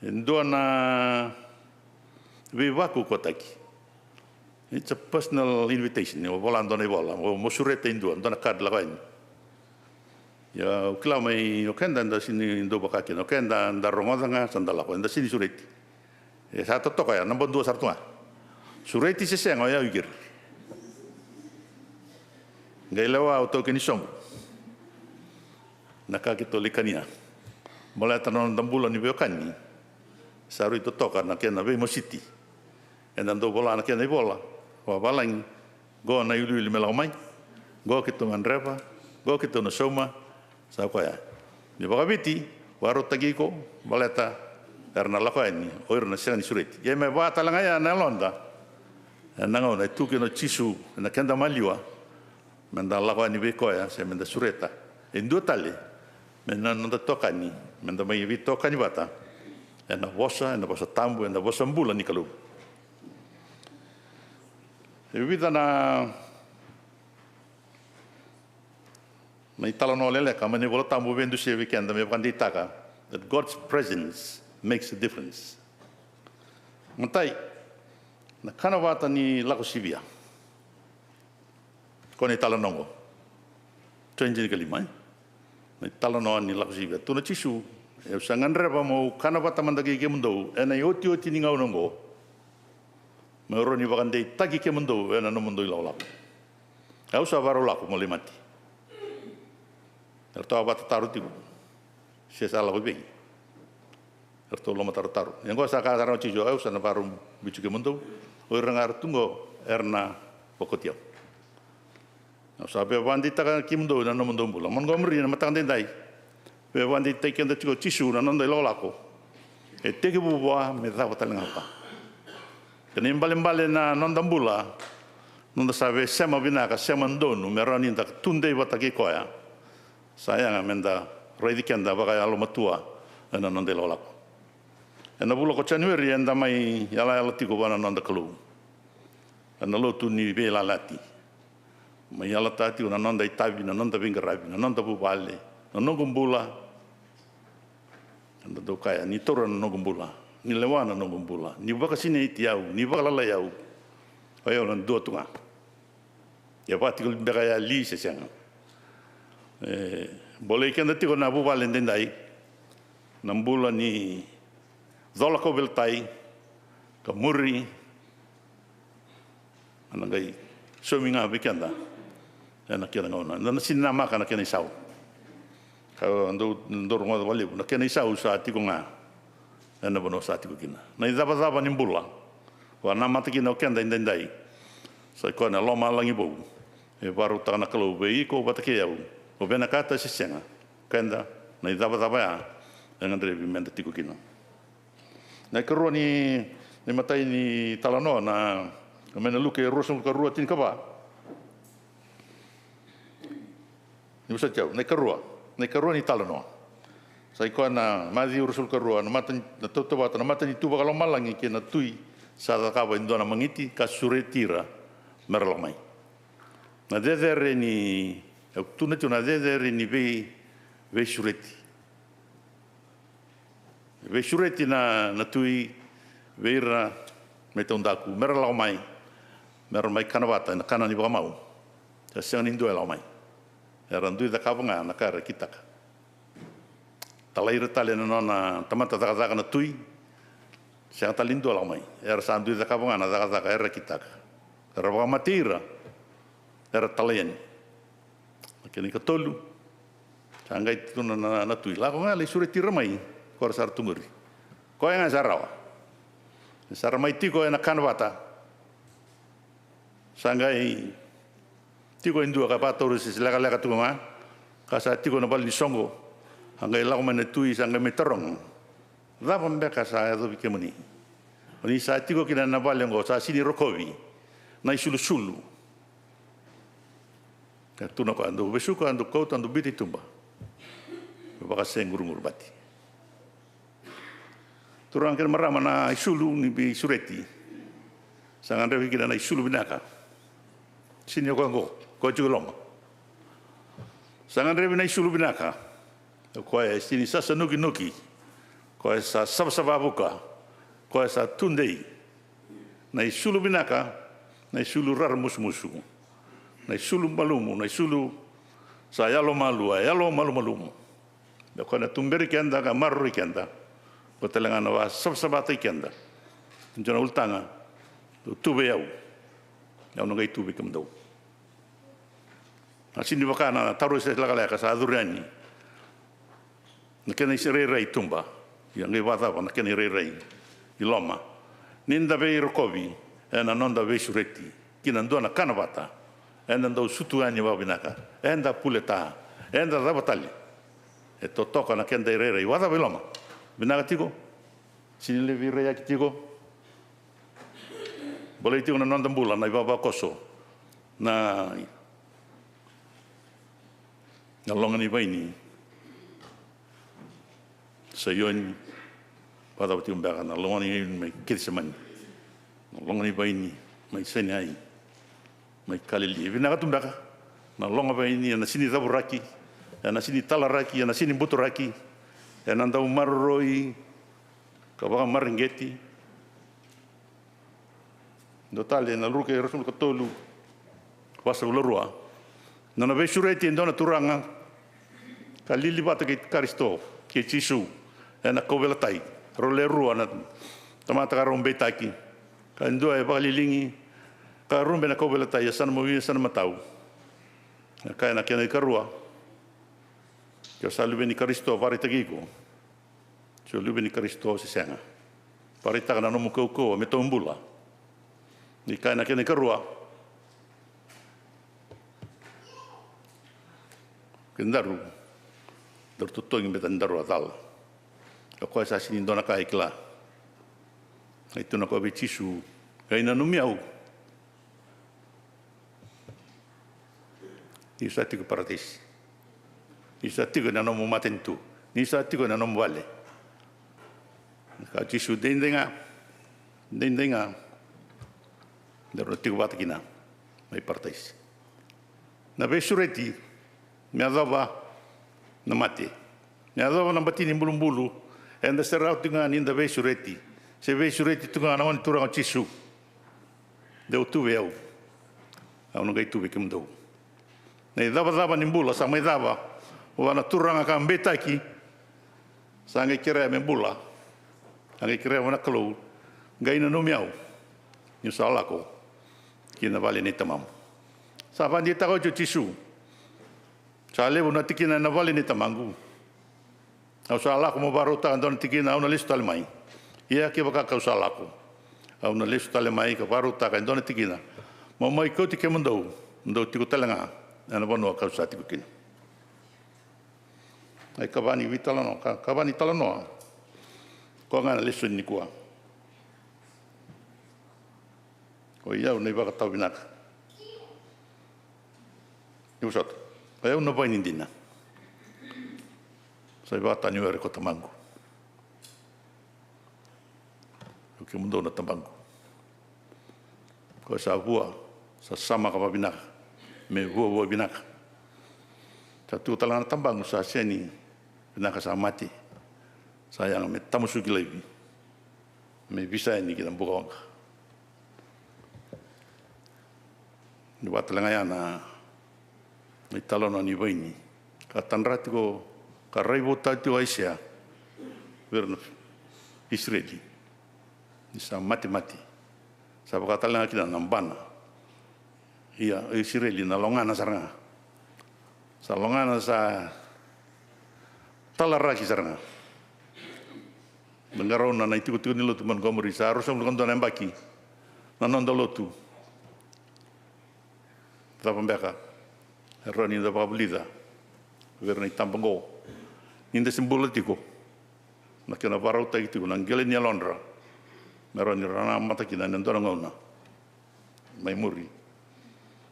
indua na ve waku kotaki. It's a personal invitation. O bola andona bola o mosureta indua andona kad lagain ya ukla mai okenda nda sini indo bakaki okenda nda rongodanga sandala ko nda sini sureti e sa totoka ya namba 2 sartunga. Sureti se senga ya ukir. Gailawa auto kini som. Nakakito likania. Mula tanon dambula ni beokani. Saru itu toka na kena be mositi. Endando bola na kena bola. Wa balang go na yulu melamai. Go kito nganreva, go kito na soma. Sa ko ya. Ni VAKAVITI waro tagiko baleta karena lakani oir na senga ni sureti. Ye me ba talanga ya na londa. Nangau na tuki no chisu na kenda maliwa menda lakwa ni bekoya se menda sureta endu tale menda nanda tokani menda mai vi tokani bata na bosa tambu na bosa mbula ni kalu evita na mai tala no lele ka mani bola tambu vendu se weekend me panditaka that God's presence makes a difference. Matai na kanawata ni lako sibia. Kone tala nongo. Tuenjini kalimai. Na tala noa ni lako sibia. Tuna chisu. E usangan reba mo kanawata mandagi ke mundo. E na oti ni ngau nongo. Me oroni wakandei taki ke mundo. E na no mundo ilau lako. E usa varo lako mo le mati. E toa bata taru tiku. Se sa lako begi. E toa loma taru. Yang ko sa ka tarau chisu. E usa na varo bichu ke mundo. O rangar tungo erna pokotiao. Na sabe wandi taka kimundo na no mundo mbula. Montgomery na matang dai. Be wandi take anda tiko chisu na nonda lolako. E teke buboa me da watalinga pa. Kene mbale na nonda mbula. Nonda sabe sema binaka sema ndonu merani nda tunde wataki koya. Sayang amenda raidi kenda baka alo matua na nonda lolako. E na bula ko January enda mai yala tiko wana nanda kalu. Na lotu ni vela lati. Mai yala tati una nanda itavi na nanda vingaravi na nanda bubale na nogumbula. Anda do kaya ni tora na nogumbula ni lewana nogumbula ni vakasine iti au ni vakalala au. Ai ona do tunga. Ya pati ko bega ya li se senga. Boleh kena tiko na bubale ndendai. Nambula ni zola ko beltai ka muri anangai sominga bekenda ana kena ngona na sinna maka na kena isau ka ando ndorngo wale na kena isau sa tiko nga ana bono sa tiko kina na zaba nimbula wa na mata kina kenda ndendai sa ko na loma langi bo e baru ta na kalo be ko batake au o bena kata sisenga kenda na zaba ya dengan drevi menda tiko kina na kerua ni matai ni talanoa na mena luke rosong kerua tin kaba ni usa tau na kerua ni talanoa sai ko na madi rosong kerua na mata na toto bata na mata ni tuba kalau malangi ke na tui sa kaba indona mangiti ka suretira merlomai na dedere ni tuna tuna dedere ni ve sureti ve sureti na tui veira me tondaku mera lau mai kanawata na kana ni mau ta siang ni dua lau mai era ndui da kabanga na kara kitaka talaira tale na nona tamata daga na tui siang talindo lau mai era sa ndui da kabanga na daga era kitaka era wa matira era talen kini katolu sangai tuna na tui la ko ngali sureti ramai ko sar tumuri ko yang sarawa saramai tiko na kanwata sangai tiko indua ka pator sis lega tunga ka sa tiko na bali songo hangai la mana tui sangai meterong la bombe ka sa do bikemuni oni sa tiko kina na bali ngo sa sini rokovi na isulu ka tuna ko ando besuko ando ko ando biti tumba baka sengurungur bati turang kena marama na isulu ni bi sureti sangan revi kira na isulu binaka sini ko julong sangan revi na isulu binaka ko sini sasa nuki ko sa sababuka ko sa tundei na isulu binaka na isulu rar musu na isulu malumu na isulu sa yalo malu ko na tumberi kenda ka marri kenda ko telangana wa sabata kenda njona ultanga tube yau ngai tube kamdo asini wakana taru se lagala ka sa durani nakena isere rai tumba yang ngai wata na kena rai iloma ninda be rokovi ena nonda be sureti kinando na kanavata enda ndo sutuani wa binaka enda puleta enda rabatali e totoka na kenda rai wata beloma binaka tiko sini levi rea tiko boleh tiko na nonda bulan na baba koso na longan ni baini sayon pada waktu umbaga na longan ni mai kirseman longan ni baini mai senai mai kalili binaka tumbaka na longa baini na sini zaburaki na sini talaraki na sini buturaki nanda umarroi kabaka maringeti dotale na luke rasul katolu wasa ulurua na be sureti ndona turanga kalili bata ke karisto ke chisu na kobelatai role rua na tamata karombe taki kando e balilingi karombe na kobelatai sana movi sana matau ka na kena karua que salu beni Kristo vari tagiko so lu beni Kristo se senga pare ta na no ko me tombula ni kana kene karua kendaru dor tutongi betandaru atal ko sa sini dona ka ikla itu na ko be chisu kaina no miau isa tiku paradis isa tiku na no matentu ni sa tiku na no vale Ka tisu dendenga dero tiku bata kina mai partais. Na besureti me adava na mate. Me adava na batini bulu and the serau tunga ni da besureti. Se besureti tunga na wan turang tisu. Deu tu veu. Au no gai tu ve kimdo. Nei dava ni bula sa mai dava. O ana turanga ka mbetaki. Sa ngai kira me bula. Ngai kira wana kalau gai na no miau. Ni salako. Kina vale ni tamam. Sa van dia takau tisu. Sa levo na tikina na vale ni tamangu. Au salako mo barota andon tikina au na listo al mai. Ia ke baka kau salako. Au na listo al mai ka barota ka andon tikina. Mo mai ko tike mando tiku telanga. Ana bono kau sa tiku kina. Ai kavani vitalano kavani talano. Ko ngana listo ni kua. Ko ia nei baka tau binaka. Iusot. Ai una vai nindina. Sai bata ni ere ko tamangu. O ke mundo na tamangu. Ko sa hua sa sama ka binaka. Me hua binaka. Sa tu talana tambangu sa seni binaka sa mati. Sayang me tamusuki lagi. Me bisa ni kita buka. Ni watalenga ya na ni talona ni vaini. Ka tanrati ko ka raivo tatu Asia. Verno Israeli. Ni sa mati. Sa bakatalenga kita nambana. Ia Israeli na longana saranga. Sa longana sa talaraki saranga. Mengarau na itu ni lotu man gomori sa harus melakukan doa nembaki. Nanon lotu. Tapi mereka Roni da babulida. Verna tambango. Inda simbolo tiko. Na kena barau tai tiko nang gele ni Londra. Meroni rana mata kina nendora ngona. Mai muri.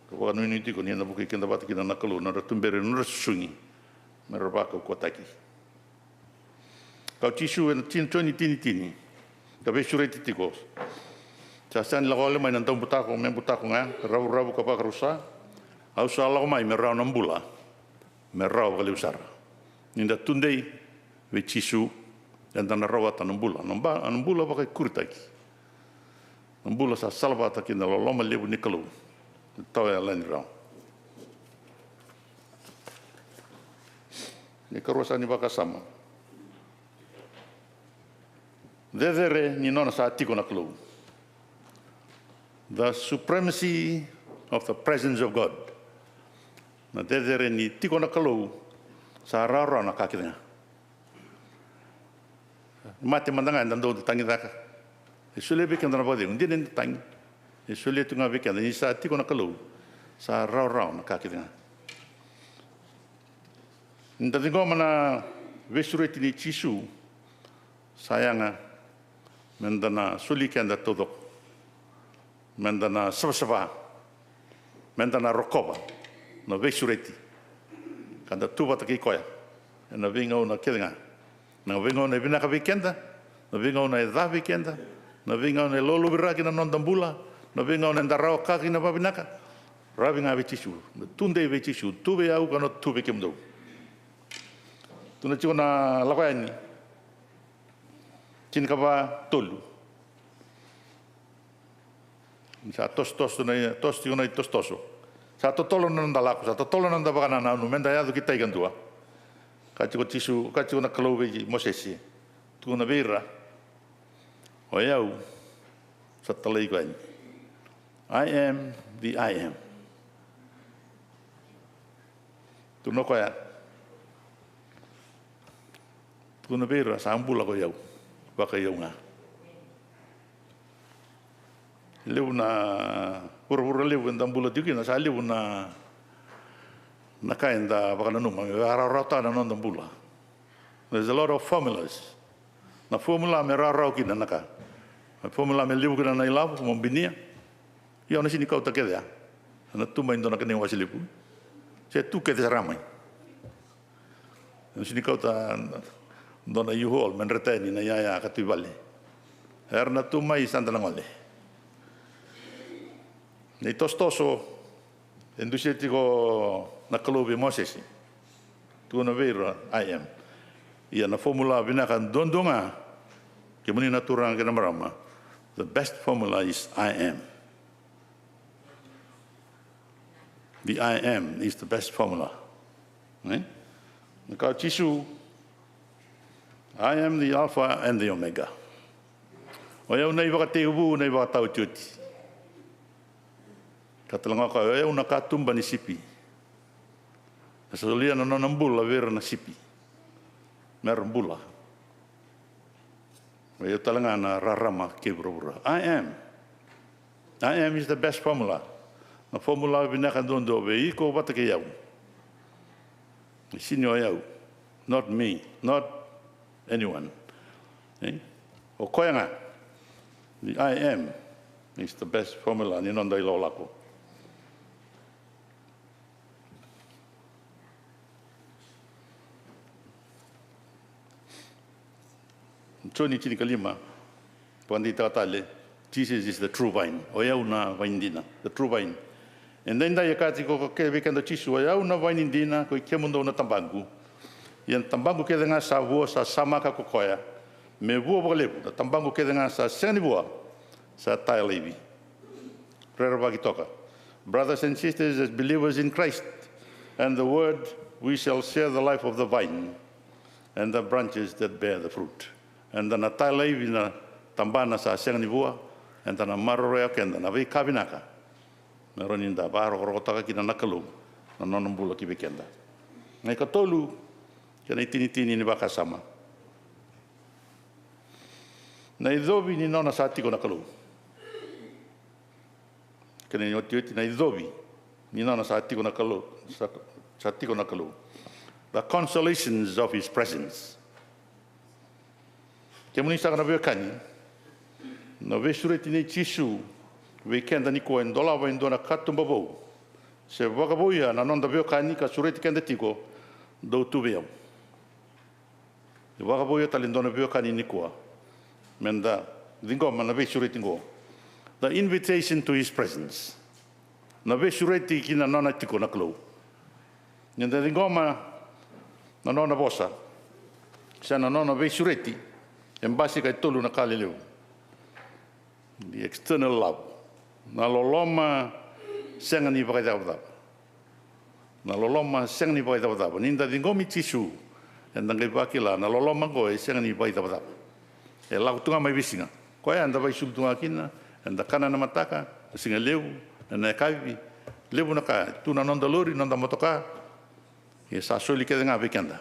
Ko kanu ni tiko ni na buki kenda bata kina nakalu na tumbere no sungi. Merobaka ko taki. Kau tisu en tini. Tapi sureti tiko. Casan la gole mai nantau butako nga rabu kapa karusa. Au sala mai merau nambula. Merau kali usara. Ninda tundei ve tisu dan tanah rawat nambula. Nambula pakai kurtaki. Nambula sa salva taki na loloma lebu nikalu. Tau ya lain rau. Ni karusa ni baka sama. Dedere ni nona sa tiko na klu. The supremacy of the presence of God. Na dedere ni tiko na klu sa rara na kakina. Mate mandanga ndando tangi daka. Isule be kendra bode undi nen tangi. Isule tunga be kendra ni sa tiko na klu sa rara na kakina. Ndadingo mana vesureti ni tisu sayanga mendana suli kenda todo mendana sabasaba mendana rokoba no vesureti kanda tuba taki koya na vinga na kedenga na vinga na vinaka vikenda na vinga na edha vikenda na vinga na lolo biraki na nondambula na vinga na ndarao kaki na babinaka ravinga vetisu tunde vetisu tube au kana tube kemdo tuna chiko na lakoyani chin kaba tolu sa tos na tos toso sa tolo nanda lako sa tolo nanda bakana na no menda ya do kita igandua kachiko tisu kachiko na klowe mosesi tu na beira o yau sa talai gwan I am the I am tu no koya tu na beira sa ambula ko yau baka yau nga leu na pura leu en tambula tiki na sa leu na kainda baka na numa rata na non tambula. There's a lot of formulas. Na formula me rarau ki na naka. Na formula me leu ki na ilavu mo binia. Ia na sini kau takeda. Na tuma indo na kene wasilipu. Se tu ke te ramai. Na sini kau ta dona yuhol men reteni na ya ka tu vale erna tu mai santa ngole nei tostoso enduseti ko na kalobe mosesi tu na vera I am ia na formula bina kan dondonga ke muni naturang ke namarama the best formula is I am. The I am is the best formula. Kau Jisu, I am the Alpha and the Omega. O iau nei waka te ubu, nei waka tau tiuti. Ka talanga ka o iau na ka tumba ni sipi. Na sasolia na nonambula vera na sipi. Merambula. O iau talanga na rarama ke burabura. I am. I am is the best formula. Na formula binaka dondo be iko wata ke iau. Sino iau. Not me. Not anyone. O koyanga. The I am is the best formula ni non dai lo lako. Toni tini kalima. Pandi tatale. Jesus is the true vine. O iau na vine dina. The true vine. And then dai kati ko ke weekend chisu o iau na vine dina ko ke mundo na tambangu. Yang tambangu ke denga sa vua sa sama ka kokoya. Me vua bolebu, tambangu ke denga sa seni vua sa tai levi. Prayer bagi toka. Brothers and sisters, as believers in Christ and the word, we shall share the life of the vine and the branches that bear the fruit. And the tai levi na tambana sa seni vua and the maroroya kenda na vei kavinaka. Meroninda baro rotaka kina nakalu na nonambula ki bekenda. Ngai katolu kena tini ni baka sama. Na idhobi ni nona sa tiko na kalu. Kena ni otioti na idhobi ni nona sa tiko na kalu. Sa tiko na kalu. The consolations of his presence. Kaya muni sa kana kani. Na vesureti ni chisu. Weekend ni ko endola wa indona katumbabo. Se wakaboia na nonda kani ka sureti kende tiko. Do tu veo. Wakaboia talindona kani ni koa. Menda dingoma na vesureti ngo. The invitation to his presence. Na vesureti kina nona tiko na klo. Menda dingoma na nona bosa. Sa na nona vesureti. Embasi kai tolu na kaleleu. The external love. Na loloma senga ni vakaitavata. Na loloma senga ni vakaitavata. Ninda dingomi tisu. Enda ngai vakila na loloma goe senga ni vakaitavata. E lau tunga mai visinga. Koe anda vai subtunga kina, anda kana na mataka, singa leu, na kaivi, leu na ka, tuna nonda lori, nonda motoka, e sa soli ke ngā vekenda.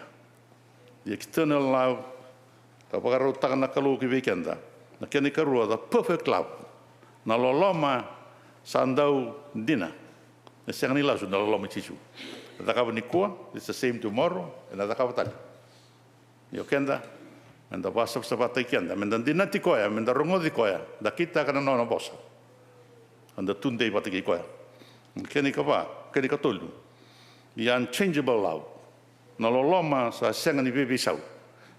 The external love, ka pakarau taka na kalu ki vekenda, na kene karua, the perfect love, na loloma sa andau dina, na senga ni lasu na loloma chisu. Na takawa ni kua, it's the same tomorrow, e na takawa tali. Yo kenda, menda basa sabata ikianda, menda dinati koya, menda rongodi koya, da kita kana nona bosa. Anda tunde bata ki koya. Keni ka ba, keni ka tolu. The unchangeable love. Na loloma sa senga ni bebe sau.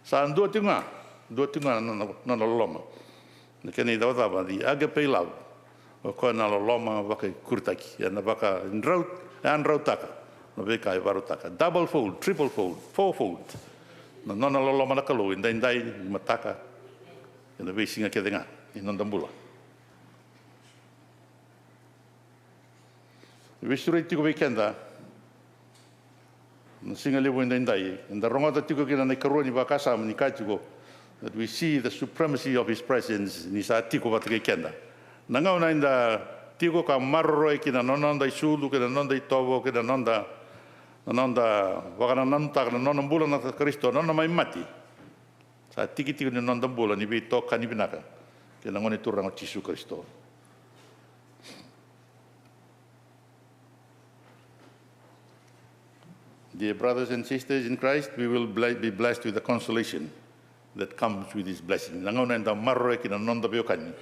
Sa dua tunga na loloma. Na keni da wata the agape love. O koa na loloma waka kurtaki, na waka nrautaka, na weka varutaka. Double fold, triple fold, fourfold. Na nona loloma na kalu, indai mataka, na vesinga ke denga, inondambula. Vesure tiko weekenda, na singa levo indai, inda rongota tiko kina na karua ni wakasa ni kaitiko, that we see the supremacy of his presence ni sa tiko wata weekenda. Na ngau na inda tiko ka maroroi kina nonda isulu, kina nonda itovo, kina nonda wakana nanta kana nona mbula na Kristo nona mai mati sa tiki ni nona mbula ni be toka ni binaka kena ngone turang Yesus Kristo. Dear brothers and sisters in Christ, we will be blessed with the consolation that comes with his blessing. Ngona nda marre kina nona beokani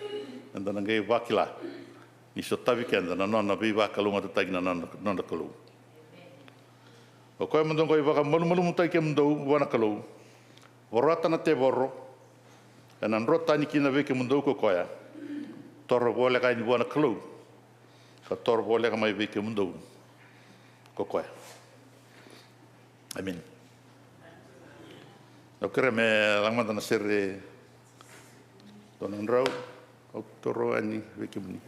nda ngai wakila ni sotavi kenda nona be wakalunga tatagi nona kalu. O koe mandong koe waka malu mutai ke mndau wana kalau. Vorata na te voro. E nan rota ni kina veke mundou ko koia. Toro vole kai ni buana kalau. Ka toro vole ka mai veke mundou ko koia. Amen. Eu quero me langmanta na sere tonan rau au toro ani veke muni.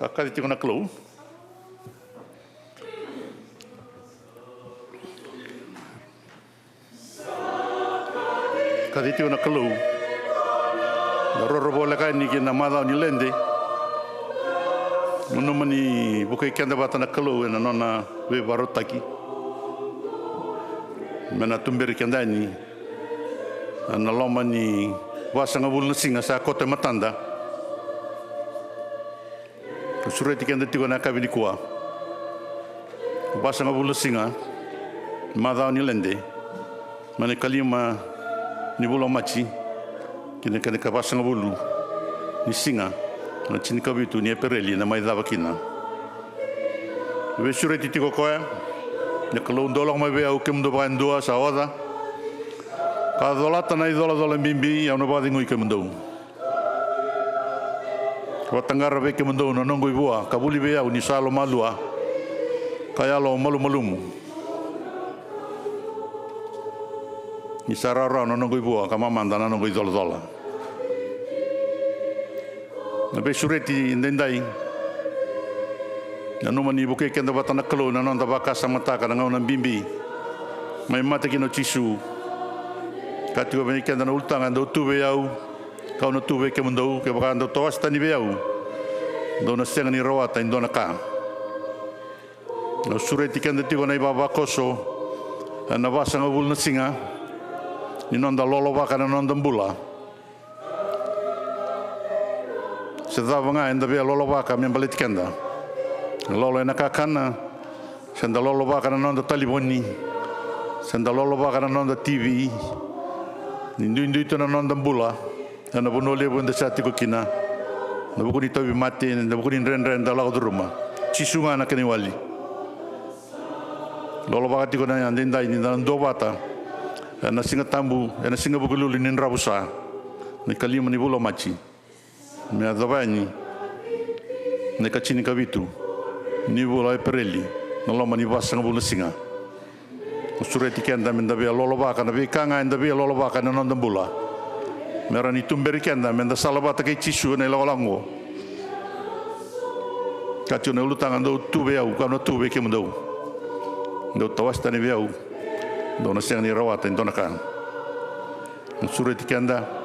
Kakati kona kalau. Kakati kona kalau. Na roro bola kai ni kina madau ni lende. Munu mani bukai kenda bata na kalau na nona we barotaki. Mena tumberi kenda ni. Na loma ni wasanga bulna singa sa kota matanda. Sureti kenda tiko na kabini kuwa. Wasanga bulna singa. Madau ni lende. Mane kalima ni bula machi. Kina kena kabasanga bulu ni singa. Na chini kabitu ni pereli na mai dava kina. We sureti tiko koe. Na kalau dolong mai be au kem do ban dua sa oda. Ka dolata na idola dola bimbi ya no badi ngui kem do. Ko tangara be kem do no ngui bua kabuli be au ni salo malua. Kaya lo malu malumu. Ni sarara no ngui bua ka mamanda na ngui dola dola. Na be sureti ndendai na numa ni buke kenda batana kalau na nonda baka samata kana ngau bimbi mai mate kino chisu katu be kenda na ultanga ndo tuve au kau no tuve ke mundo ke baka ndo toasta ni be au ndo na senga ni rawata ndo na ka no sureti kenda tiko na baba koso na basanga bulna singa ni nonda lolo baka na nonda mbula. Sedava nga enda vea lolo waka mi ambalit kenda. Lolo ena kakana. Senda lolo waka na nonda taliboni. Senda lolo waka na nonda TV. Nindu itu na nonda mbula. Na bono levo enda sati ko kina. Na buku ni tabi mati. Na buku ni ren da lago rumah. Chisunga na kene wali. Lolo waka tiko na yandendai ni na ndo bata. Na singa tambu. Na singa buku luli ni rabusa. Ni kalima ni bulo machi. Me adavani ne kachini kavitu ni bola pereli na loma ni basanga bula singa sureti kenda menda be lolo baka na be kanga enda be lolo baka na nonda bula mera ni tumberi kenda menda salabata ke chisu ne lolango kachu ne ulutanga ndo tube au kana tube ke ndo tawasta ne be au ndo na senga ni rawata ndo na kan sureti kenda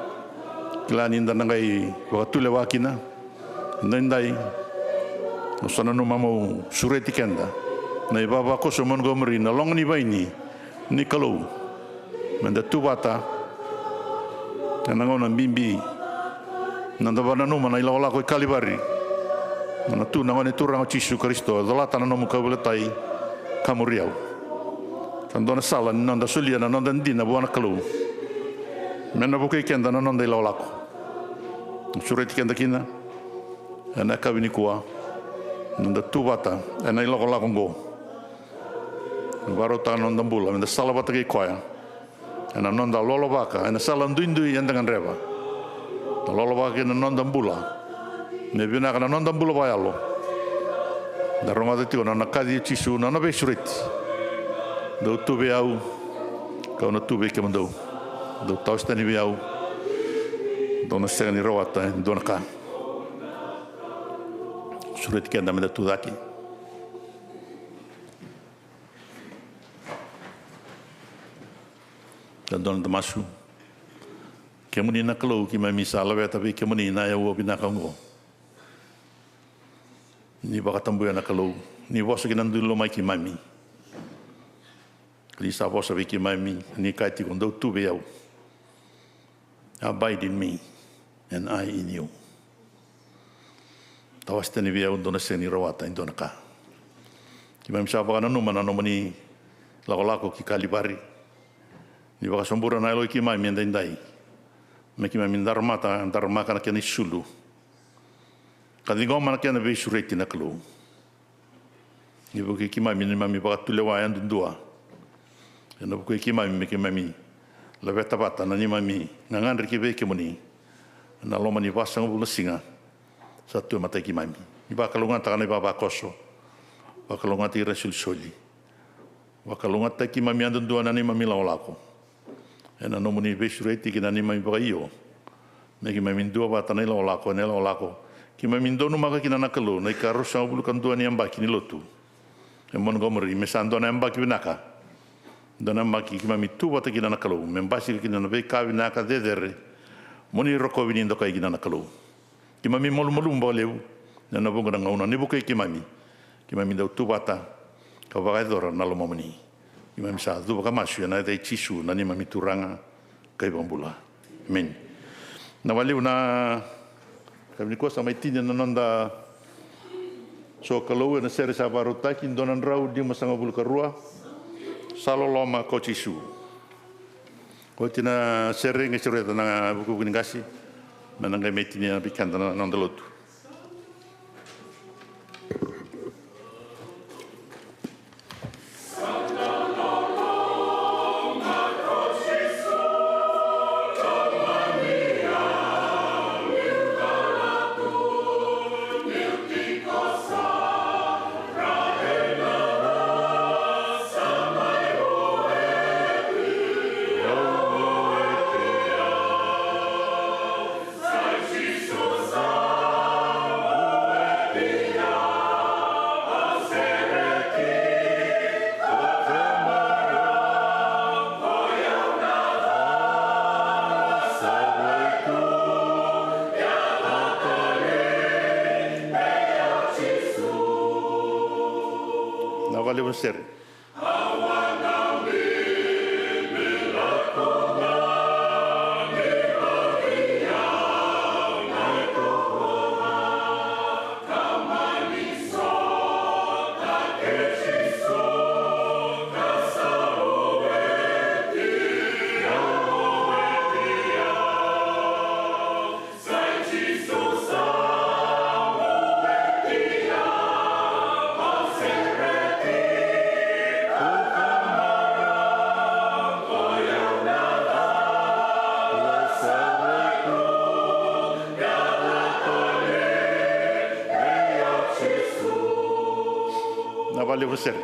Kilani nda nangai wakatule wakina ndai no sana no mamo sureti kenda na ibaba koso Montgomery na long ni baini ni kalau menda tubata na ngona bimbi nanda bana no mana ilawala ko kalibari na tu na ngone turang Yesus Kristo dolata na no mukabulatai kamuriau tandona sala nanda sulia na nanda ndina buana kalau mena bukai kenda na nanda ilawala sureti kenda kina ana kabini kuwa nanda tubata ana iloko lakongo baro ta nanda bula nanda salabata ke koya ana nanda lolo baka ana salam duindu yang dengan reba lolo baka na nanda bula ne bina kana nanda bula bayalo daroma tio na kadi chisu na be sureti do tube au ka na tube ke mando do taustani be au dona senga ni rawata dona ka sureti kenda menda tudaki dan dona damasu kemuni na kalau ki mai misala we tapi kemuni na ya wo bina kango ni baka tambu na kalau ni bosa kinan dulo mai ki mami li sa bosa ki mami ni kaiti kondo tube au abide in me and I in you. Tawasta ni via undona seni rawata indona ka. Kima msaba kana no mana no mani lako ki kalibari. Ni baka sombura na ilo ki mai menda indai. Me ki mai darmaka na kene sulu. Kadingo mana kene be sureti na klo. Ni buke ki mami ni mami pa tule wa andu dua. Na buke ki mami me ki mami. La veta bata na ni mami ngangan riki be ke moni. Na loma ni pasang bula singa. Sa tu mata ki mami. Ni ba kalunga ta ni baba koso. Ba kalunga ti rasul soli. Ba kalunga ta ki mami andu dua na ni mami la olako. Na no moni be sureti ki na ni mami ba io. Me ki mami dua bata na la olako. Ki mami donu maka ki na nakalo na ka rosa bulu kan dua ni amba ki ni lotu. E mon gomri me sando na amba ki binaka. Dona maki ki mami tu bata ki na nakalo. Me mbasi ki na be ka binaka dedere. Moni roko vini ndo kai ki na nakalo. Ki mami molu mba leu. Na na bonga nga una ni buke ki mami. Ki mami dau tu bata. Ka vaga dora na lo momani. Ki mami sa du baka masu na dai chisu na ni mami turanga kai bambula. Amen. Na wale una kami ko sa mai tina na nanda so kalau na sere sa barota ki donan rau di masanga bulu karua salo loma ko chisu. Ko tina sere nge sere na buku ngasi mananga mai tina bikanda na nandalotu. Valeu ser. Valeu você.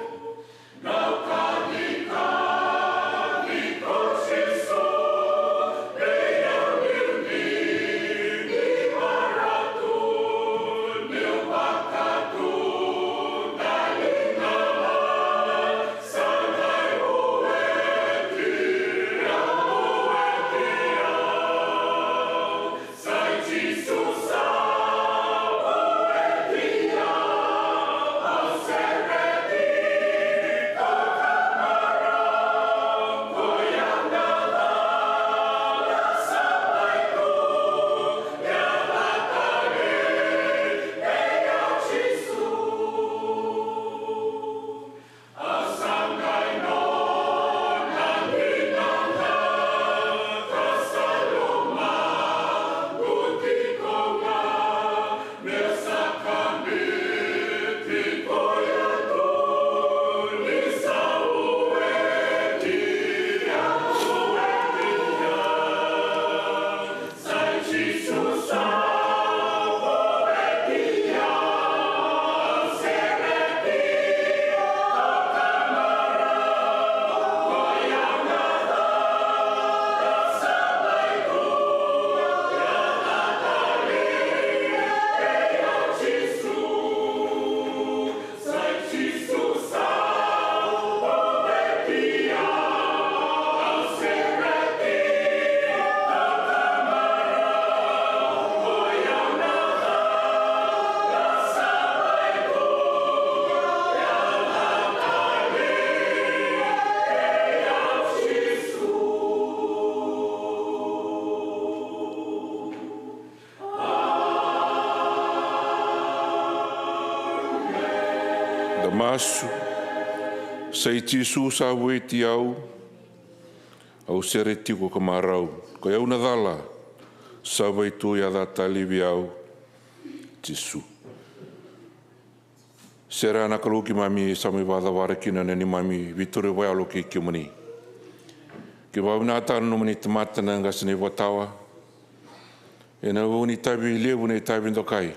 Damasu, sei tisu sa weti au sere tiko kamarau, ko iau na dala, sa waitu ia da talivi au tisu. Sera na kalu ki mami sami wada wara kina ni mami vitore waialo ki ki mani. Ki wawina ata no mani tamata na ngasini watawa. E na wuni tabi lewu ne tabi ndokai.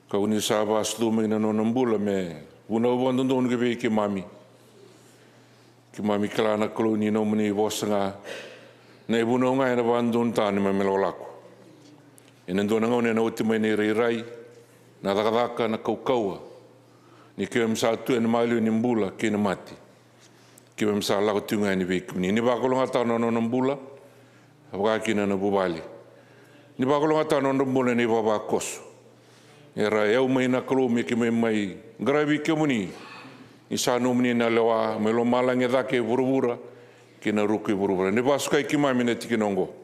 Ka wuni saba aslume na no nambula me wuna wandondo nge ki mami. Ki mami kala na kalu ni no mani wosanga. Na wuna ngai na wandon ta ni mamelo lako. E na ndona ngone na uti mai ni rai. Na dakadaka na kaukaua. Ni ke msa tu en mailu ni mbula ke na mati. Ke msa la tunga ni vek ni ba ko longa ta no mbula. Wa ki na bubali. Ni ba ko longa ta no mbula ni baba koso. Era eu mai na kro me ke mai gravi ke muni. Ni sa no muni na lewa me lo malange da ke burubura ke na ruku burubura. Ni ba skai ki mami na tikinongo.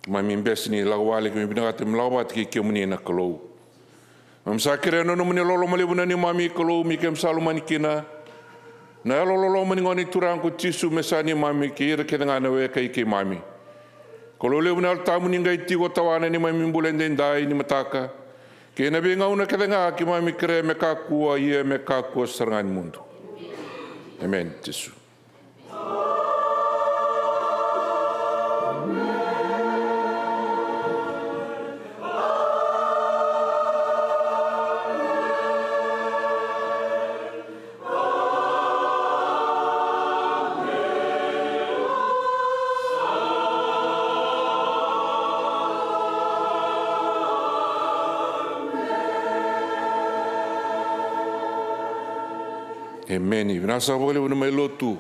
Mami mbes ni la wale ke me binga te mlawa ke muni na klo. Mamsa kira no mani lolo mali buna ni mami kalau mi kem salu mani kina na lolo mani ngoni turang ku tisu mesani mami kira ke ngana we kai ke mami kalau le buna tamu ni ngai ti tawana ni mami bulende ndai ni mataka ke na be ngauna ke nga ki mami kire me ka ku ie me ka ku serangan mundo. Amen tisu. Amen. Nasa wale una mai lotu.